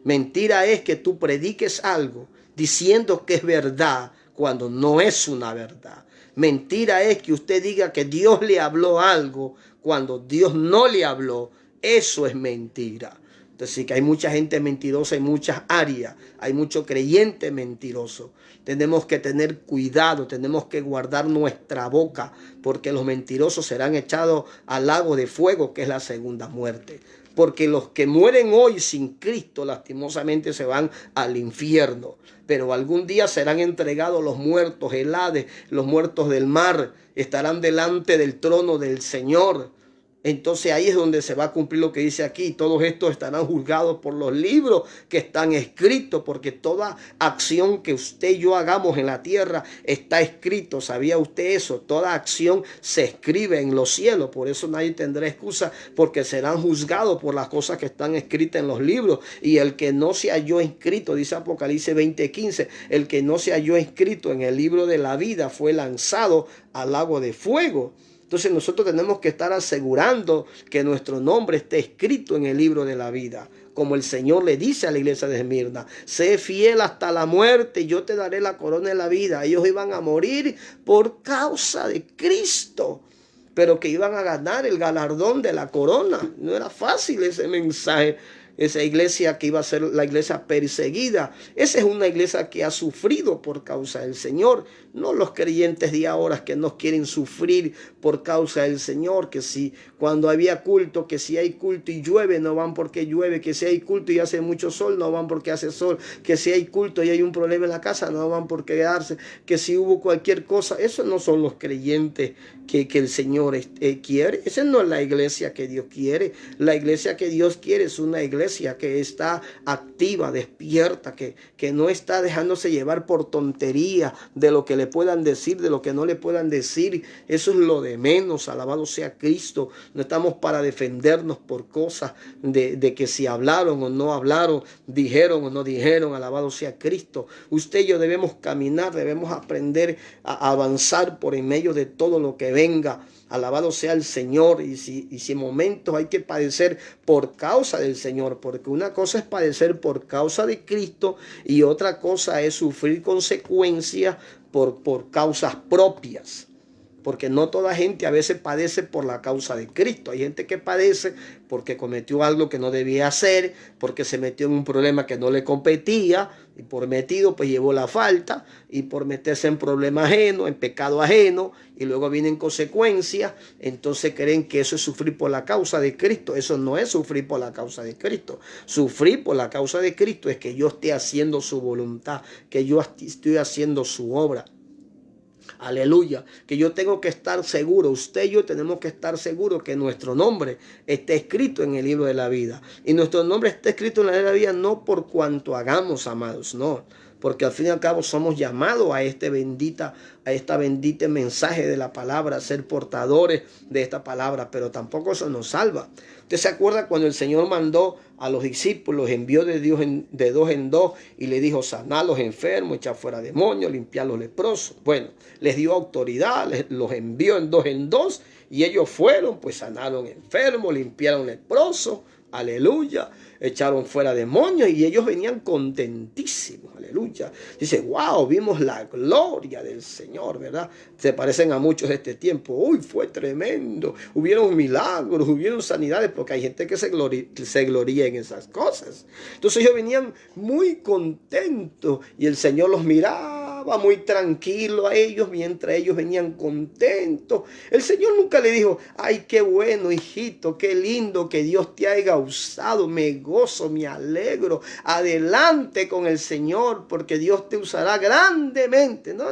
Mentira es que tú prediques algo diciendo que es verdad cuando no es una verdad. Mentira es que usted diga que Dios le habló algo cuando Dios no le habló. Eso es mentira. Entonces, que hay mucha gente mentirosa en muchas áreas, hay mucho creyente mentiroso. Tenemos que tener cuidado, tenemos que guardar nuestra boca, porque los mentirosos serán echados al lago de fuego, que es la segunda muerte. Porque los que mueren hoy sin Cristo, lastimosamente, se van al infierno. Pero algún día serán entregados los muertos, el Hades, los muertos del mar, estarán delante del trono del Señor. Entonces ahí es donde se va a cumplir lo que dice aquí. Todos estos estarán juzgados por los libros que están escritos, porque toda acción que usted y yo hagamos en la tierra está escrito. ¿Sabía usted eso? Toda acción se escribe en los cielos. Por eso nadie tendrá excusa, porque serán juzgados por las cosas que están escritas en los libros. Y el que no se halló inscrito, dice Apocalipsis 20:15, el que no se halló inscrito en el libro de la vida fue lanzado al lago de fuego. Entonces nosotros tenemos que estar asegurando que nuestro nombre esté escrito en el libro de la vida. Como el Señor le dice a la iglesia de Esmirna: sé fiel hasta la muerte y yo te daré la corona de la vida. Ellos iban a morir por causa de Cristo, pero que iban a ganar el galardón de la corona. No era fácil ese mensaje. Esa iglesia que iba a ser la iglesia perseguida, esa es una iglesia que ha sufrido por causa del Señor. No los creyentes de ahora que no quieren sufrir por causa del Señor, que si cuando había culto, que si hay culto y llueve, no van porque llueve, que si hay culto y hace mucho sol, no van porque hace sol, que si hay culto y hay un problema en la casa, no van por quedarse, que si hubo cualquier cosa. Esos no son los creyentes que el Señor quiere. Esa no es la iglesia que Dios quiere. La iglesia que Dios quiere es una iglesia que está activa, despierta, que no está dejándose llevar por tontería de lo que le puedan decir, de lo que no le puedan decir. Eso es lo de menos. Alabado sea Cristo. No estamos para defendernos por cosas de que si hablaron o no hablaron, dijeron o no dijeron. Alabado sea Cristo. Usted y yo debemos caminar, debemos aprender a avanzar por en medio de todo lo que venga. Alabado sea el Señor. Y si en momentos hay que padecer por causa del Señor, porque una cosa es padecer por causa de Cristo y otra cosa es sufrir consecuencias por causas propias. Porque no toda gente a veces padece por la causa de Cristo. Hay gente que padece porque cometió algo que no debía hacer, porque se metió en un problema que no le competía, y por metido pues llevó la falta, y por meterse en problema ajeno, en pecado ajeno, y luego vienen consecuencias. Entonces creen que eso es sufrir por la causa de Cristo. Eso no es sufrir por la causa de Cristo. Sufrir por la causa de Cristo es que yo esté haciendo su voluntad, que yo estoy haciendo su obra. Aleluya, que yo tengo que estar seguro, usted y yo tenemos que estar seguros que nuestro nombre esté escrito en el libro de la vida. Y nuestro nombre está escrito en el libro de la vida no por cuanto hagamos, amados, no. Porque al fin y al cabo somos llamados a esta bendita mensaje de la palabra, a ser portadores de esta palabra, pero tampoco eso nos salva. ¿Usted se acuerda cuando el Señor mandó a los discípulos, envió de dos en dos y le dijo: sanar a los enfermos, echar fuera demonios, limpiar a los leprosos? Bueno, les dio autoridad, los envió en dos y ellos fueron, pues sanaron enfermos, limpiaron leprosos. Aleluya, echaron fuera demonios y ellos venían contentísimos. Aleluya. Dice: wow, vimos la gloria del Señor, ¿verdad? Se parecen a muchos de este tiempo. Uy, fue tremendo. Hubieron milagros, hubieron sanidades, porque hay gente que se gloría en esas cosas. Entonces ellos venían muy contentos y el Señor los miraba muy tranquilo a ellos mientras ellos venían contentos. El Señor nunca le dijo: ay, qué bueno, hijito, qué lindo que Dios te haya usado, me gozo, me alegro, adelante con el Señor porque Dios te usará grandemente. No.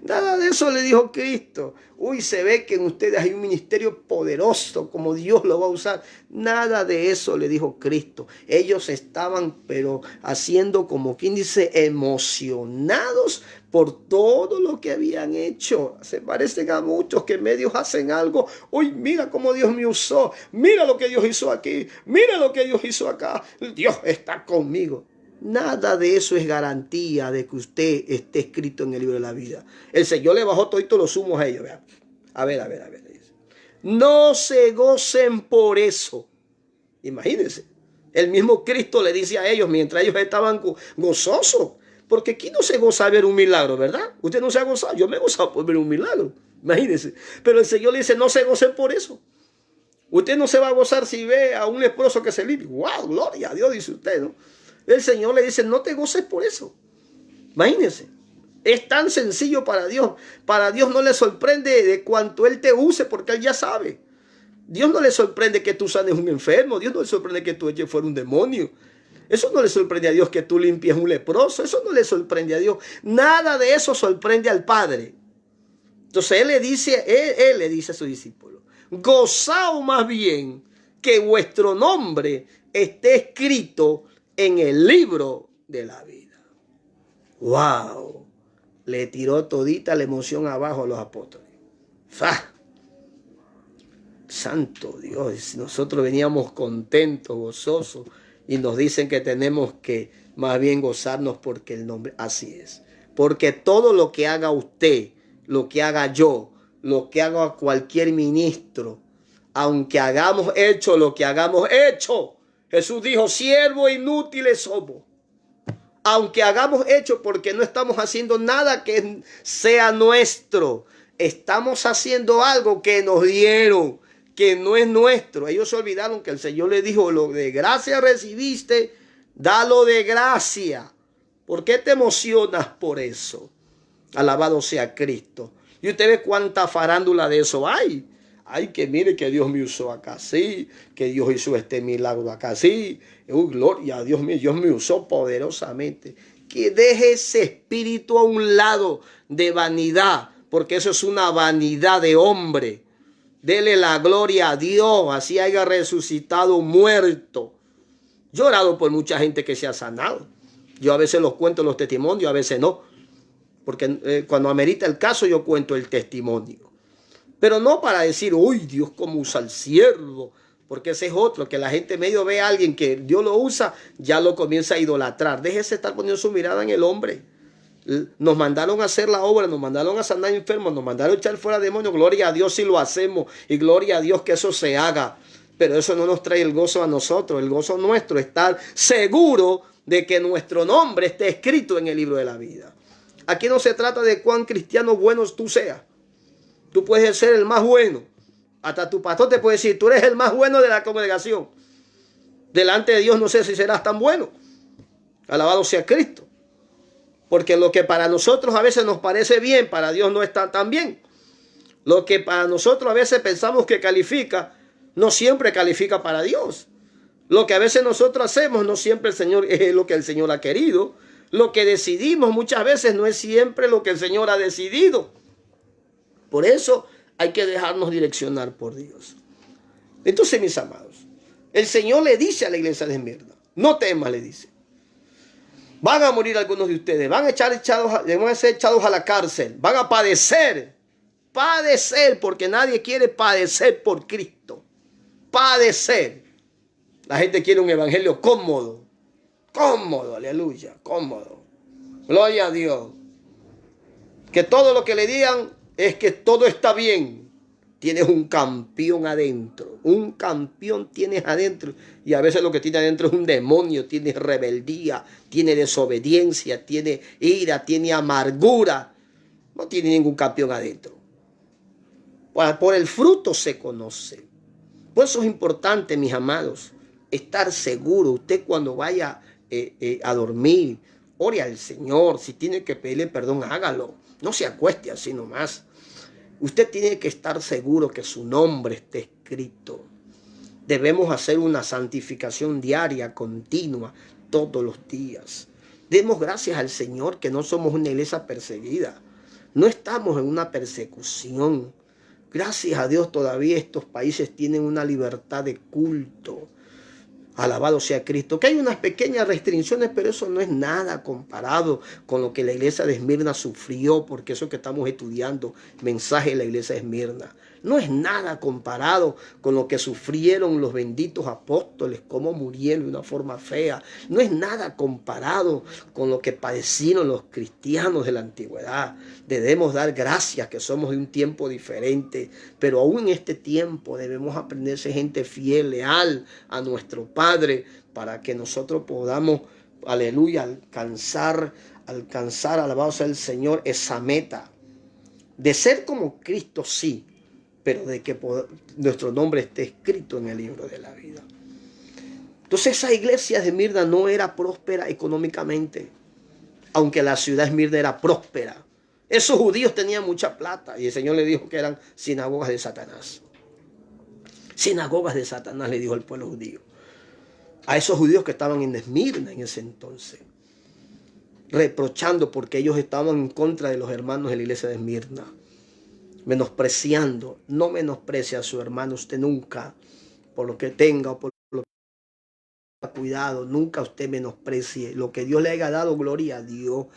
Nada de eso le dijo Cristo. Uy, se ve que en ustedes hay un ministerio poderoso, como Dios lo va a usar. Nada de eso le dijo Cristo. Ellos estaban, pero haciendo, como quien dice, emocionados por todo lo que habían hecho. Se parecen a muchos que medios hacen algo. Uy, mira cómo Dios me usó. Mira lo que Dios hizo aquí. Mira lo que Dios hizo acá. Dios está conmigo. Nada de eso es garantía de que usted esté escrito en el libro de la vida. El Señor le bajó todito los humos a ellos. Vean. A ver. No se gocen por eso. Imagínense. El mismo Cristo le dice a ellos mientras ellos estaban gozosos. Porque aquí no se goza ver un milagro, ¿verdad? Usted no se ha gozado. Yo me he gozado por ver un milagro. Imagínense. Pero el Señor le dice: no se gocen por eso. Usted no se va a gozar si ve a un leproso que se limpia. ¡Wow! Gloria a Dios, dice usted, ¿no? El Señor le dice, no te goces por eso. Imagínense. Es tan sencillo para Dios. Para Dios no le sorprende de cuanto Él te use, porque Él ya sabe. Dios no le sorprende que tú sanes un enfermo. Dios no le sorprende que tú eches fuera un demonio. Eso no le sorprende a Dios que tú limpies un leproso. Eso no le sorprende a Dios. Nada de eso sorprende al Padre. Entonces Él le dice a sus discípulos, gozaos más bien que vuestro nombre esté escrito en el libro de la vida. ¡Wow! Le tiró todita la emoción abajo a los apóstoles. ¡Fa! Santo Dios, nosotros veníamos contentos, gozosos, y nos dicen que tenemos que más bien gozarnos porque el nombre, así es. Porque todo lo que haga usted, lo que haga yo, lo que haga cualquier ministro, aunque hagamos hecho lo que hagamos hecho, Jesús dijo, siervos inútiles somos. Aunque hagamos hecho, porque no estamos haciendo nada que sea nuestro. Estamos haciendo algo que nos dieron, que no es nuestro. Ellos se olvidaron que el Señor les dijo, lo de gracia recibiste, dalo de gracia. ¿Por qué te emocionas por eso? Alabado sea Cristo. Y usted ve cuánta farándula de eso hay. Ay, que mire que Dios me usó acá, sí. Que Dios hizo este milagro acá, sí. Gloria a Dios mío, Dios me usó poderosamente. Que deje ese espíritu a un lado de vanidad, porque eso es una vanidad de hombre. Dele la gloria a Dios, así haya resucitado muerto. Yo he orado por mucha gente que se ha sanado. Yo a veces los cuento los testimonios, a veces no. Porque cuando amerita el caso yo cuento el testimonio. Pero no para decir, uy, Dios cómo usa al siervo. Porque ese es otro, que la gente medio ve a alguien que Dios lo usa, ya lo comienza a idolatrar. Déjese estar poniendo su mirada en el hombre. Nos mandaron a hacer la obra, nos mandaron a sanar enfermos, nos mandaron a echar fuera demonios. Gloria a Dios si lo hacemos y gloria a Dios que eso se haga. Pero eso no nos trae el gozo a nosotros. El gozo nuestro es estar seguro de que nuestro nombre esté escrito en el libro de la vida. Aquí no se trata de cuán cristiano bueno tú seas. Tú puedes ser el más bueno. Hasta tu pastor te puede decir, tú eres el más bueno de la congregación. Delante de Dios no sé si serás tan bueno. Alabado sea Cristo. Porque lo que para nosotros a veces nos parece bien, para Dios no está tan bien. Lo que para nosotros a veces pensamos que califica, no siempre califica para Dios. Lo que a veces nosotros hacemos, no siempre el Señor es lo que el Señor ha querido. Lo que decidimos muchas veces no es siempre lo que el Señor ha decidido. Por eso hay que dejarnos direccionar por Dios. Entonces, mis amados, el Señor le dice a la iglesia de Esmirna, no temas, le dice. Van a morir algunos de ustedes, van a ser echados a la cárcel, van a padecer, porque nadie quiere padecer por Cristo. Padecer. La gente quiere un evangelio cómodo, aleluya, cómodo. Gloria a Dios. Que todo lo que le digan es que todo está bien. Tienes un campeón adentro. Un campeón tienes adentro. Y a veces lo que tiene adentro es un demonio. Tiene rebeldía, tiene desobediencia, tiene ira, tiene amargura. No tiene ningún campeón adentro. Por el fruto se conoce. Por eso es importante, mis amados, estar seguro. Usted cuando vaya a dormir, ore al Señor. Si tiene que pedirle perdón, hágalo. No se acueste así nomás. Usted tiene que estar seguro que su nombre esté escrito. Debemos hacer una santificación diaria, continua, todos los días. Demos gracias al Señor que no somos una iglesia perseguida. No estamos en una persecución. Gracias a Dios todavía estos países tienen una libertad de culto. Alabado sea Cristo. Que hay unas pequeñas restricciones, pero eso no es nada comparado con lo que la iglesia de Esmirna sufrió, porque eso que estamos estudiando, mensaje de la iglesia de Esmirna, no es nada comparado con lo que sufrieron los benditos apóstoles, cómo murieron de una forma fea. No es nada comparado con lo que padecieron los cristianos de la antigüedad. Debemos dar gracias que somos de un tiempo diferente, pero aún en este tiempo debemos aprender a ser gente fiel, leal a nuestro Padre, para que nosotros podamos, aleluya, alcanzar, alabado sea el Señor, esa meta de ser como Cristo, sí, pero de que nuestro nombre esté escrito en el libro de la vida. Entonces esa iglesia de Esmirna no era próspera económicamente, aunque la ciudad de Esmirna era próspera. Esos judíos tenían mucha plata y el Señor le dijo que eran sinagogas de Satanás. Sinagogas de Satanás, le dijo al pueblo judío. A esos judíos que estaban en Esmirna en ese entonces, reprochando porque ellos estaban en contra de los hermanos de la iglesia de Esmirna, menospreciando. No menosprecie a su hermano usted nunca, por lo que tenga o por lo que tenga. Cuidado, nunca usted menosprecie lo que Dios le haya dado, gloria a Dios.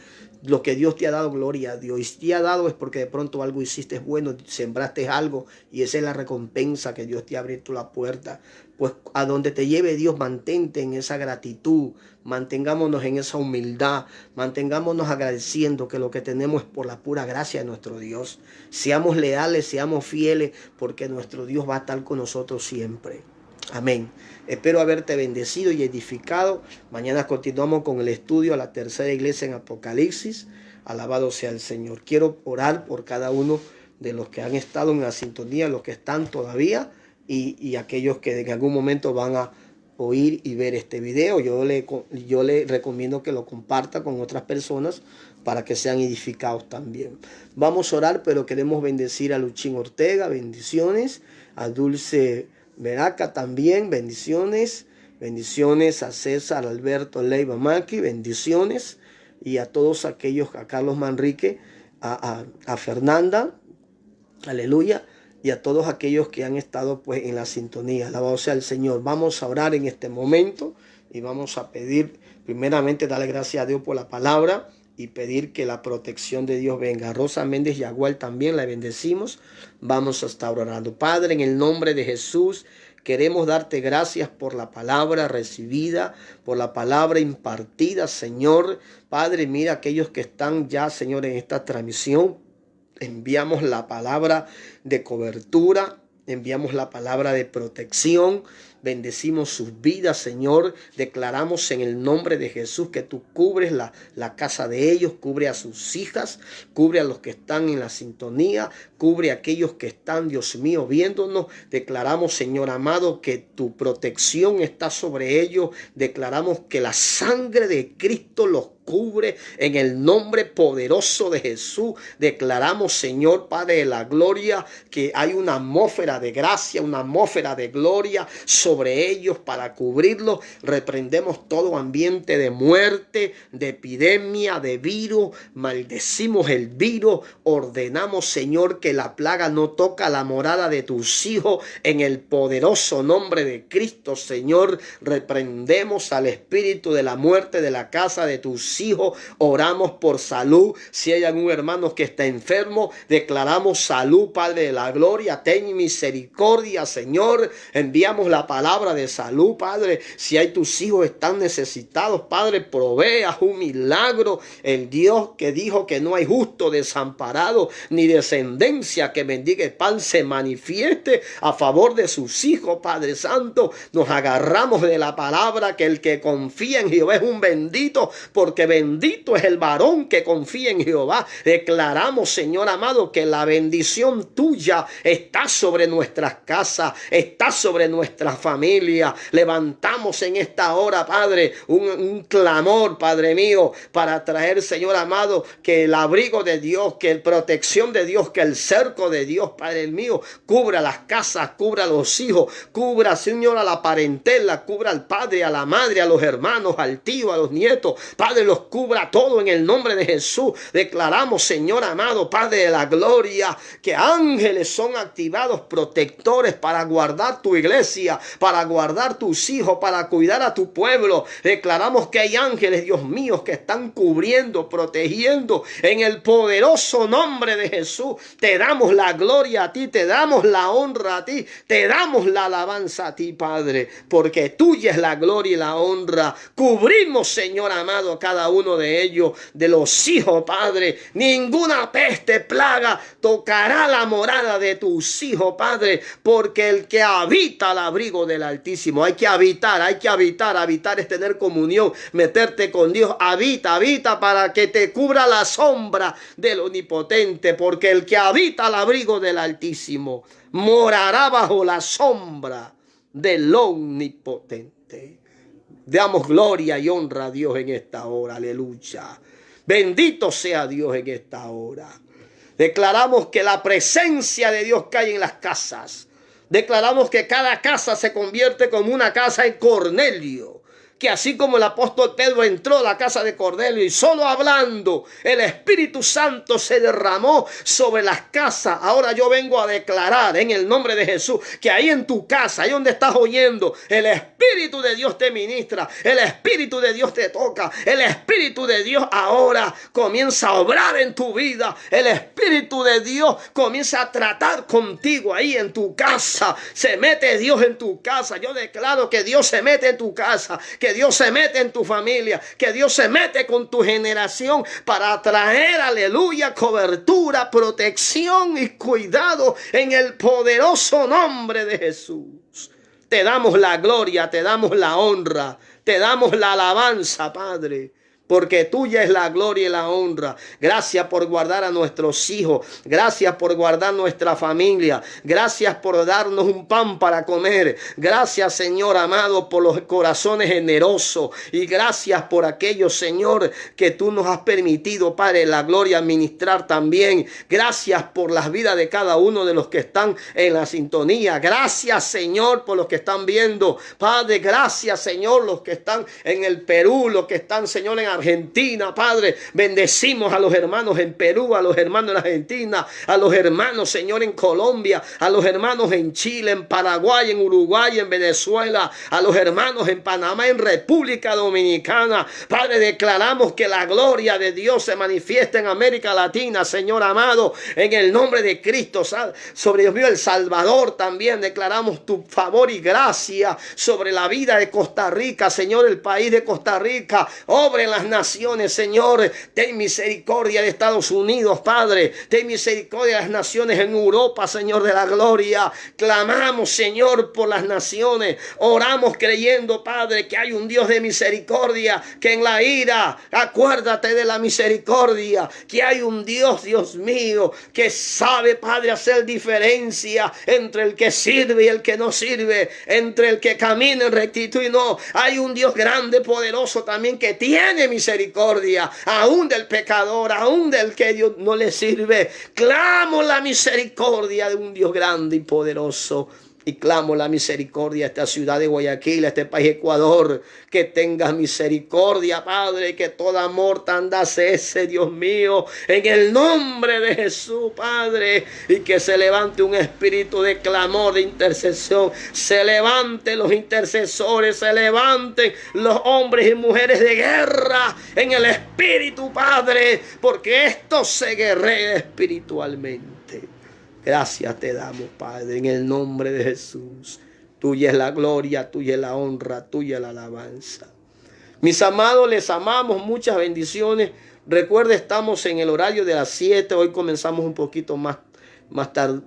Lo que Dios te ha dado, gloria a Dios. Y si te ha dado es porque de pronto algo hiciste bueno, sembraste algo y esa es la recompensa que Dios te ha abierto la puerta. Pues a donde te lleve Dios, mantente en esa gratitud, mantengámonos en esa humildad, mantengámonos agradeciendo que lo que tenemos es por la pura gracia de nuestro Dios. Seamos leales, seamos fieles, porque nuestro Dios va a estar con nosotros siempre. Amén. Espero haberte bendecido y edificado. Mañana continuamos con el estudio a la tercera iglesia en Apocalipsis. Alabado sea el Señor. Quiero orar por cada uno de los que han estado en la sintonía, los que están todavía y aquellos que en algún momento van a oír y ver este video. Yo le recomiendo que lo comparta con otras personas para que sean edificados también. Vamos a orar, pero queremos bendecir a Luchín Ortega, bendiciones, a Dulce Veraca también, bendiciones, bendiciones a César Alberto Leiva Maki, bendiciones, y a todos aquellos, a Carlos Manrique, a Fernanda, aleluya, y a todos aquellos que han estado pues en la sintonía. Alabado sea el Señor. Vamos a orar en este momento y vamos a pedir, primeramente, darle gracias a Dios por la palabra y pedir que la protección de Dios venga. Rosa Méndez Yagual también la bendecimos. Vamos a estar orando. Padre, en el nombre de Jesús, queremos darte gracias por la palabra recibida, por la palabra impartida, Señor. Padre, mira aquellos que están ya, Señor, en esta transmisión. Enviamos la palabra de cobertura, enviamos la palabra de protección. Bendecimos sus vidas, Señor. Declaramos en el nombre de Jesús que tú cubres la casa de ellos, cubre a sus hijas, cubre a los que están en la sintonía, cubre a aquellos que están, Dios mío, viéndonos. Declaramos, Señor amado, que tu protección está sobre ellos. Declaramos que la sangre de Cristo los cubre en el nombre poderoso de Jesús. Declaramos, Señor Padre de la gloria, que hay una atmósfera de gracia, una atmósfera de gloria sobre ellos para cubrirlos. Reprendemos todo ambiente de muerte, de epidemia, de virus. Maldecimos el virus. Ordenamos, Señor, que la plaga no toca la morada de tus hijos en el poderoso nombre de Cristo, Señor. Reprendemos al espíritu de la muerte de la casa de tus hijos. Oramos por salud. Si hay algún hermano que está enfermo, declaramos salud, Padre de la gloria. Ten misericordia, Señor. Enviamos la palabra de salud, Padre. Si hay tus hijos están necesitados, Padre, provea un milagro. El Dios que dijo que no hay justo desamparado, ni descendencia que mendigue pan, se manifieste a favor de sus hijos, Padre Santo. Nos agarramos de la palabra que el que confía en Jehová es un bendito, porque bendito es el varón que confía en Jehová. Declaramos, Señor amado, que la bendición tuya está sobre nuestras casas, está sobre nuestra familia. Levantamos en esta hora, Padre, un clamor, Padre mío, para traer, Señor amado, que el abrigo de Dios, que la protección de Dios, que el cerco de Dios, Padre mío, cubra las casas, cubra a los hijos, cubra, Señor, a la parentela, cubra al padre, a la madre, a los hermanos, al tío, a los nietos. Padre, los cubra todo en el nombre de Jesús. Declaramos, Señor amado, Padre de la gloria, que ángeles son activados, protectores para guardar tu iglesia, para guardar tus hijos, para cuidar a tu pueblo. Declaramos que hay ángeles, Dios mío, que están cubriendo, protegiendo en el poderoso nombre de Jesús. Te damos la gloria a ti, te damos la honra a ti, te damos la alabanza a ti, Padre, porque tuya es la gloria y la honra. Cubrimos, Señor amado, cada cada uno de ellos, de los hijos, Padre. Ninguna peste, plaga tocará la morada de tus hijos, Padre, porque el que habita al abrigo del Altísimo, hay que habitar, habitar es tener comunión, meterte con Dios, habita para que te cubra la sombra del Omnipotente, porque el que habita al abrigo del Altísimo morará bajo la sombra del Omnipotente. Damos gloria y honra a Dios en esta hora, aleluya. Bendito sea Dios en esta hora. Declaramos que la presencia de Dios cae en las casas. Declaramos que cada casa se convierte como una casa en Cornelio. Que así como el apóstol Pedro entró a la casa de Cornelio y solo hablando, el Espíritu Santo se derramó sobre las casas. Ahora yo vengo a declarar en el nombre de Jesús que ahí en tu casa, ahí donde estás oyendo, el Espíritu de Dios te ministra, el Espíritu de Dios te toca, el Espíritu de Dios ahora comienza a obrar en tu vida, el Espíritu de Dios comienza a tratar contigo ahí en tu casa. Se mete Dios en tu casa. Yo declaro que Dios se mete en tu casa, que Dios se mete en tu familia, que Dios se mete con tu generación para traer, aleluya, cobertura, protección y cuidado en el poderoso nombre de Jesús. Te damos la gloria, te damos la honra, te damos la alabanza, Padre. Porque tuya es la gloria y la honra. Gracias por guardar a nuestros hijos. Gracias por guardar nuestra familia. Gracias por darnos un pan para comer. Gracias, Señor amado, por los corazones generosos. Y gracias por aquellos, Señor, que tú nos has permitido, Padre, la gloria ministrar también. Gracias por las vidas de cada uno de los que están en la sintonía. Gracias, Señor, por los que están viendo. Padre, gracias, Señor, los que están en el Perú, los que están, Señor, en Argentina, Padre. Bendecimos a los hermanos en Perú, a los hermanos en Argentina, a los hermanos, Señor, en Colombia, a los hermanos en Chile, en Paraguay, en Uruguay, en Venezuela, a los hermanos en Panamá, en República Dominicana. Padre, declaramos que la gloria de Dios se manifiesta en América Latina, Señor amado, en el nombre de Cristo. Sobre Dios mío, El Salvador también declaramos tu favor y gracia sobre la vida de Costa Rica, Señor, el país de Costa Rica. Obra en las naciones, Señor. Ten misericordia de Estados Unidos, Padre. Ten misericordia de las naciones en Europa, Señor de la gloria. Clamamos, Señor, por las naciones. Oramos creyendo, Padre, que hay un Dios de misericordia, que en la ira, acuérdate de la misericordia, que hay un Dios, Dios mío, que sabe, Padre, hacer diferencia entre el que sirve y el que no sirve, entre el que camina en rectitud y no. Hay un Dios grande, poderoso también, que tiene misericordia, aún del pecador, aún del que Dios no le sirve. Clamo la misericordia de un Dios grande y poderoso. Y clamo la misericordia a esta ciudad de Guayaquil, a este país Ecuador. Que tengas misericordia, Padre, que toda mortandad cese, Dios mío, en el nombre de Jesús, Padre. Y que se levante un espíritu de clamor, de intercesión. Se levanten los intercesores, se levanten los hombres y mujeres de guerra en el espíritu, Padre, porque esto se guerrea espiritualmente. Gracias te damos, Padre, en el nombre de Jesús. Tuya es la gloria, tuya es la honra, tuya es la alabanza. Mis amados, les amamos, muchas bendiciones. Recuerda, estamos en el horario de las 7. Hoy comenzamos un poquito más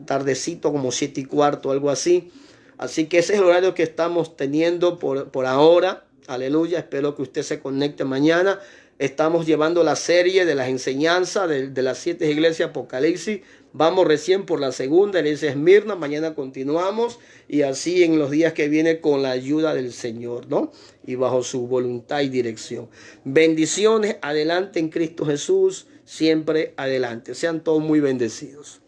tardecito, como 7:15, algo así. Así que ese es el horario que estamos teniendo por ahora. Aleluya, espero que usted se conecte mañana. Estamos llevando la serie de las enseñanzas de las 7 iglesias Apocalipsis. Vamos recién por la segunda, iglesia Esmirna. Mañana continuamos y así en los días que vienen con la ayuda del Señor, ¿no? Y bajo su voluntad y dirección. Bendiciones, adelante en Cristo Jesús, siempre adelante. Sean todos muy bendecidos.